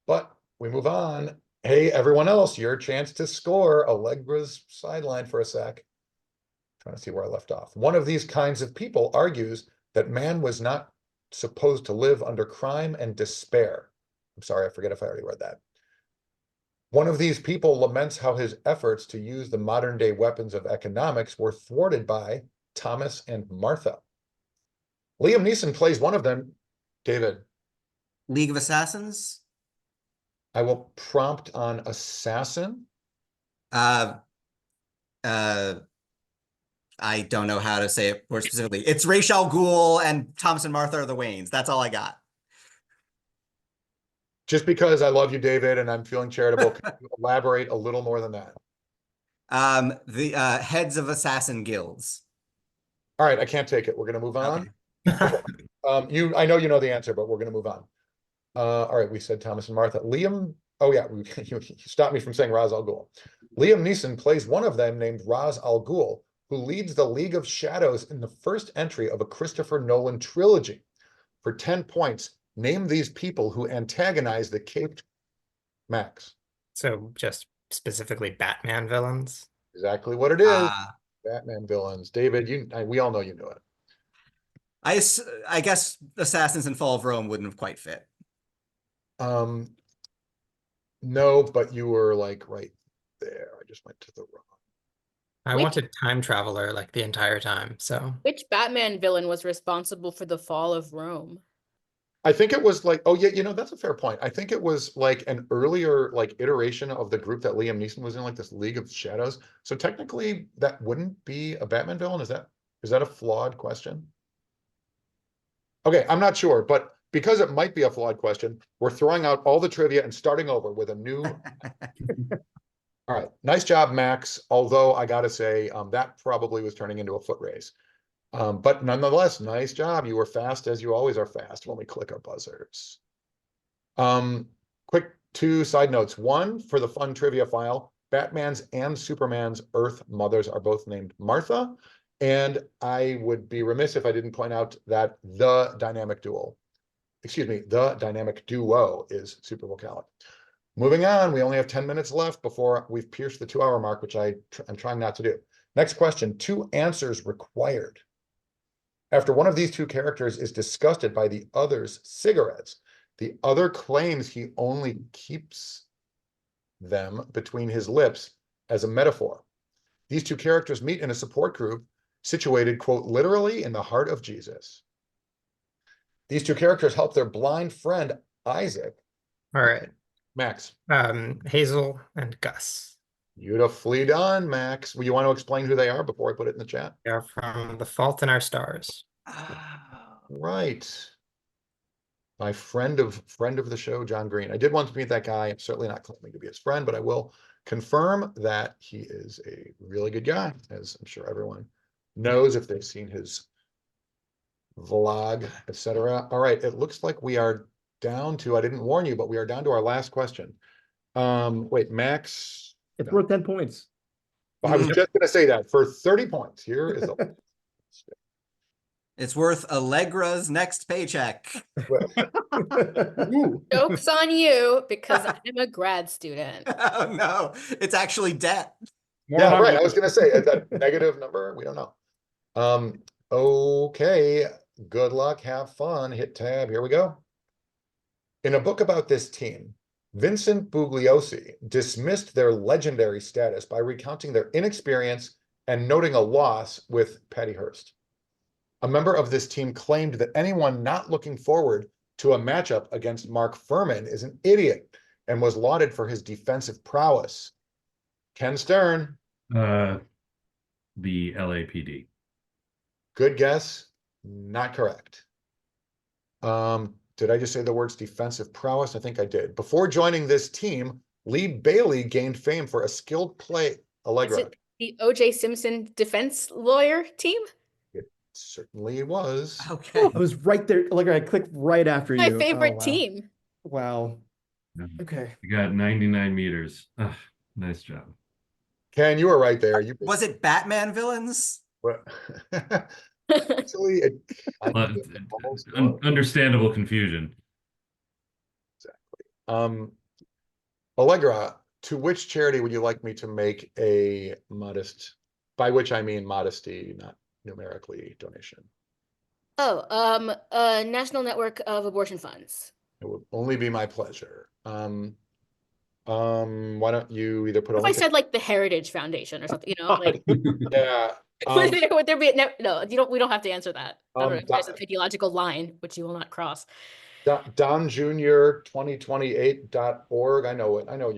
But we move on. Hey, everyone else, your chance to score. Allegra's sideline for a sec. Trying to see where I left off. One of these kinds of people argues that man was not supposed to live under crime and despair. I'm sorry, I forget if I already read that. One of these people laments how his efforts to use the modern day weapons of economics were thwarted by Thomas and Martha. Liam Neeson plays one of them. David. League of Assassins? I will prompt on assassin. I don't know how to say it more specifically. It's Ra's al Ghul and Thomas and Martha are the Waynes. That's all I got. Just because I love you, David, and I'm feeling charitable, can you elaborate a little more than that? The heads of assassin guilds. All right, I can't take it. We're going to move on. Okay. I know you know the answer, but we're going to move on. All right, we said Thomas and Martha. Liam, oh yeah, you stopped me from saying Ra's al Ghul. Liam Neeson plays one of them named Ra's al Ghul, who leads the League of Shadows in the first entry of a Christopher Nolan trilogy. For 10 points, name these people who antagonize the Caped Max. So just specifically Batman villains. Exactly what it is. Batman villains. David, we all know you knew it. I guess Assassins and Fall of Rome wouldn't have quite fit. No, but you were like right there. I just went to the wrong. I wanted Time Traveler like the entire time, so. Which Batman villain was responsible for the fall of Rome? I think it was like, oh yeah, that's a fair point. I think it was like an earlier like iteration of the group that Liam Neeson was in, like this League of Shadows. So technically that wouldn't be a Batman villain. Is that a flawed question? Okay, I'm not sure, but because it might be a flawed question, we're throwing out all the trivia and starting over with a new. All right, nice job, Max. Although I gotta say, that probably was turning into a foot race. But nonetheless, nice job. You were fast as you always are fast when we click our buzzers. Quick 2 side notes. One, for the fun trivia file, Batman's and Superman's Earth mothers are both named Martha. And I would be remiss if I didn't point out that the dynamic duo is super vocalic. Moving on, we only have 10 minutes left before we've pierced the 2-hour mark, which I'm trying not to do. Next question, 2 answers required. After one of these 2 characters is disgusted by the other's cigarettes, the other claims he only keeps them between his lips as a metaphor. These 2 characters meet in a support group situated, quote, literally in the heart of Jesus. These 2 characters help their blind friend, Isaac. All right. Max. Hazel and Gus. Beautifully done, Max. Well, you want to explain who they are before I put it in the chat? They are from The Fault in Our Stars. Right. My friend of the show, John Green. I did once meet that guy. I'm certainly not claiming to be his friend, but I will confirm that he is a really good guy, as I'm sure everyone knows if they've seen his vlog, etc. All right, it looks like we are down to, I didn't warn you, but we are down to our last question. Wait, Max. It's worth 10 points. I was just going to say that for 30 points. Here is a. It's worth Allegra's next paycheck. Joke's on you because I'm a grad student. Oh no, it's actually debt. Yeah, right. I was going to say that negative number. We don't know. Okay. Good luck. Have fun. Hit tab. Here we go. In a book about this team, Vincent Bugliosi dismissed their legendary status by recounting their inexperience and noting a loss with Patty Hearst. A member of this team claimed that anyone not looking forward to a matchup against Mark Furman is an idiot and was lauded for his defensive prowess. Ken Stern. The LAPD. Good guess. Not correct. Did I just say the words defensive prowess? I think I did. Before joining this team, Lee Bailey gained fame for a skilled play. Allegra. Is it the O.J. Simpson defense lawyer team? It certainly was. Okay. I was right there. Allegra, I clicked right after My you. favorite Oh, wow. team. Wow. Okay. You got 99 meters. Nice job. Ken, you were right there. You Was it Batman villains? What? Actually, Well, understandable confusion. Allegra, to which charity would you like me to make a modest, by which I mean modesty, not numerically, donation? National Network of Abortion Funds. It would only be my pleasure. Why don't you either put a What if I link? said like the Heritage Foundation or something, like Yeah. would there be no, we don't have to answer that. I don't know if there's an Don- ideological line which you will not cross. DonJr2028.org. I know it. I know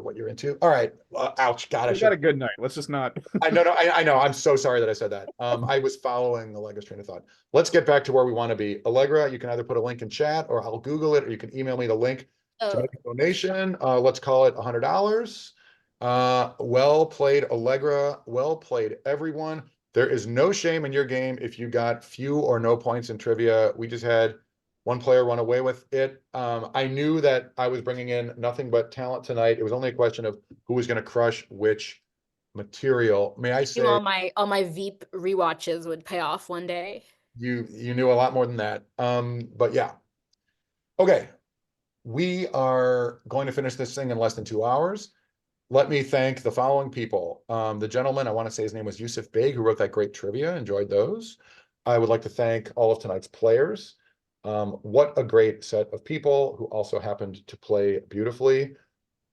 what you're into. All right. Ouch. God, We got a good night. Let's just not. I know. I know. I'm so sorry that I said that. I was following Allegra's train of thought. Let's get back to where we want to be. Allegra, you can either put a link in chat or I'll Google it, or you can email me the link to make a donation. Let's call it $100. Well played, Allegra. Well played, everyone. There is no shame in your game if you got few or no points in trivia. We just had one player run away with it. I knew that I was bringing in nothing but talent tonight. It was only a question of who was going to crush which material. May I say all my Veep rewatches would pay off one day. you knew a lot more than that. But yeah. Okay. We are going to finish this thing in less than 2 hours. Let me thank the following people. The gentleman, I want to say his name was Yusuf Beg, who wrote that great trivia. Enjoyed those. I would like to thank all of tonight's players. What a great set of people who also happened to play beautifully.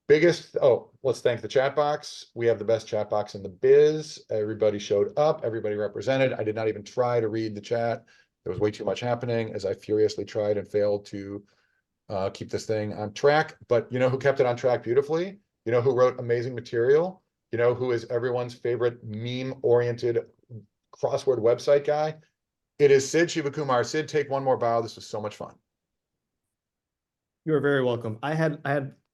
Let's thank the chat box. We have the best chat box in the biz. Everybody showed up, everybody represented. I did not even try to read the chat. There was way too much happening as I furiously tried and failed to keep this thing on track. But you know who kept it on track beautifully? You know who wrote amazing material? You know who is everyone's favorite meme-oriented crossword website guy? It is Sid Sivakumar. Sid, take one more bow. This was so much fun. You are very welcome. I had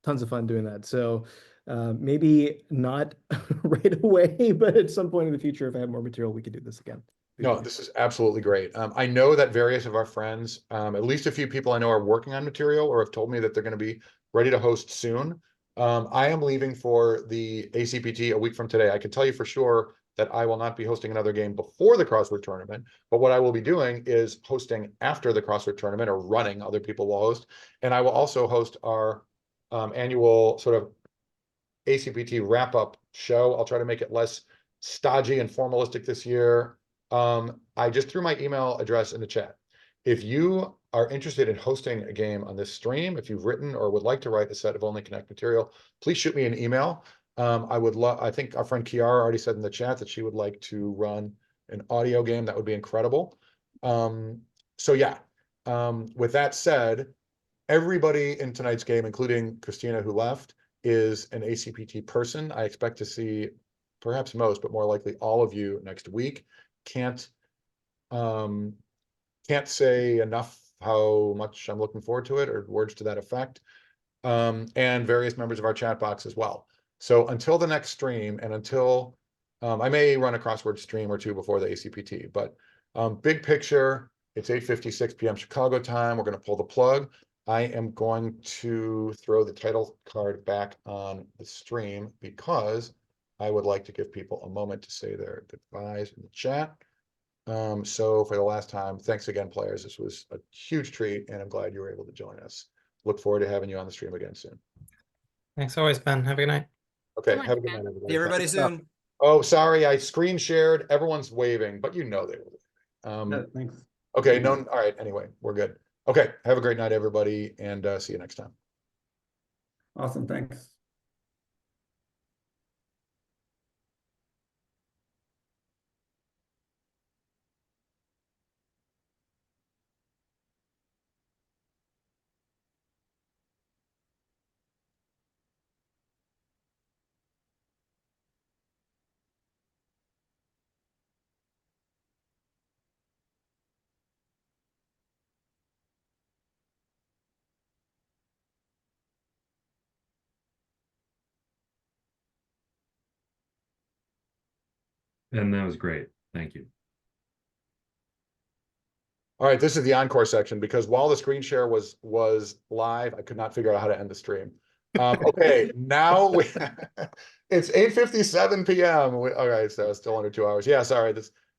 tons of fun doing that. So maybe not right away, but at some point in the future, if I have more material, we could do this again. No, this is absolutely great. I know that various of our friends, at least a few people I know are working on material or have told me that they're going to be ready to host soon. I am leaving for the ACPT a week from today. I can tell you for sure that I will not be hosting another game before the crossword tournament, but what I will be doing is hosting after the crossword tournament, or running. Other people will host, and I will also host our annual sort of ACPT wrap-up show. I'll try to make it less stodgy and formalistic this year. I just threw my email address in the chat. If you are interested in hosting a game on this stream, if you've written or would like to write a set of Only Connect material, please shoot me an email. I think our friend Kiara already said in the chat that she would like to run an audio game. That would be incredible. So yeah, with that said, everybody in tonight's game, including Christina, who left, is an ACPT person. I expect to see perhaps most, but more likely all of you next week. Can't say enough how much I'm looking forward to it, or words to that effect. And various members of our chat box as well. So until the next stream, and until I may run a crossword stream or two before the ACPT, but big picture, it's 8:56 p.m. Chicago time. We're going to pull the plug. I am going to throw the title card back on the stream because I would like to give people a moment to say their goodbyes in the chat. So for the last time, thanks again, players. This was a huge treat, and I'm glad you were able to join us. Look forward to having you on the stream again soon. Thanks always, Ben. Have a good night. Okay, have a good night, everybody. See everybody soon. Oh, sorry, I screen shared. Everyone's waving, but you know they were. Yeah, thanks. Okay, no, all right, anyway, we're good. Okay, have a great night, everybody, and see you next time. Awesome, thanks. And that was great. Thank you. All right, this is the encore section, because while the screen share was live, I could not figure out how to end the stream. Okay, now we it's 8:57 p.m. All right, so still under 2 hours. Yeah, sorry.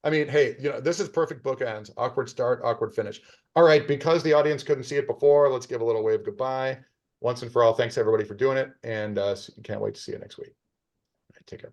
I mean, hey, this is perfect bookends. Awkward start, awkward finish. All right, because the audience couldn't see it before, let's give a little wave goodbye. Once and for all, thanks everybody for doing it, and can't wait to see you next week. All right, take care.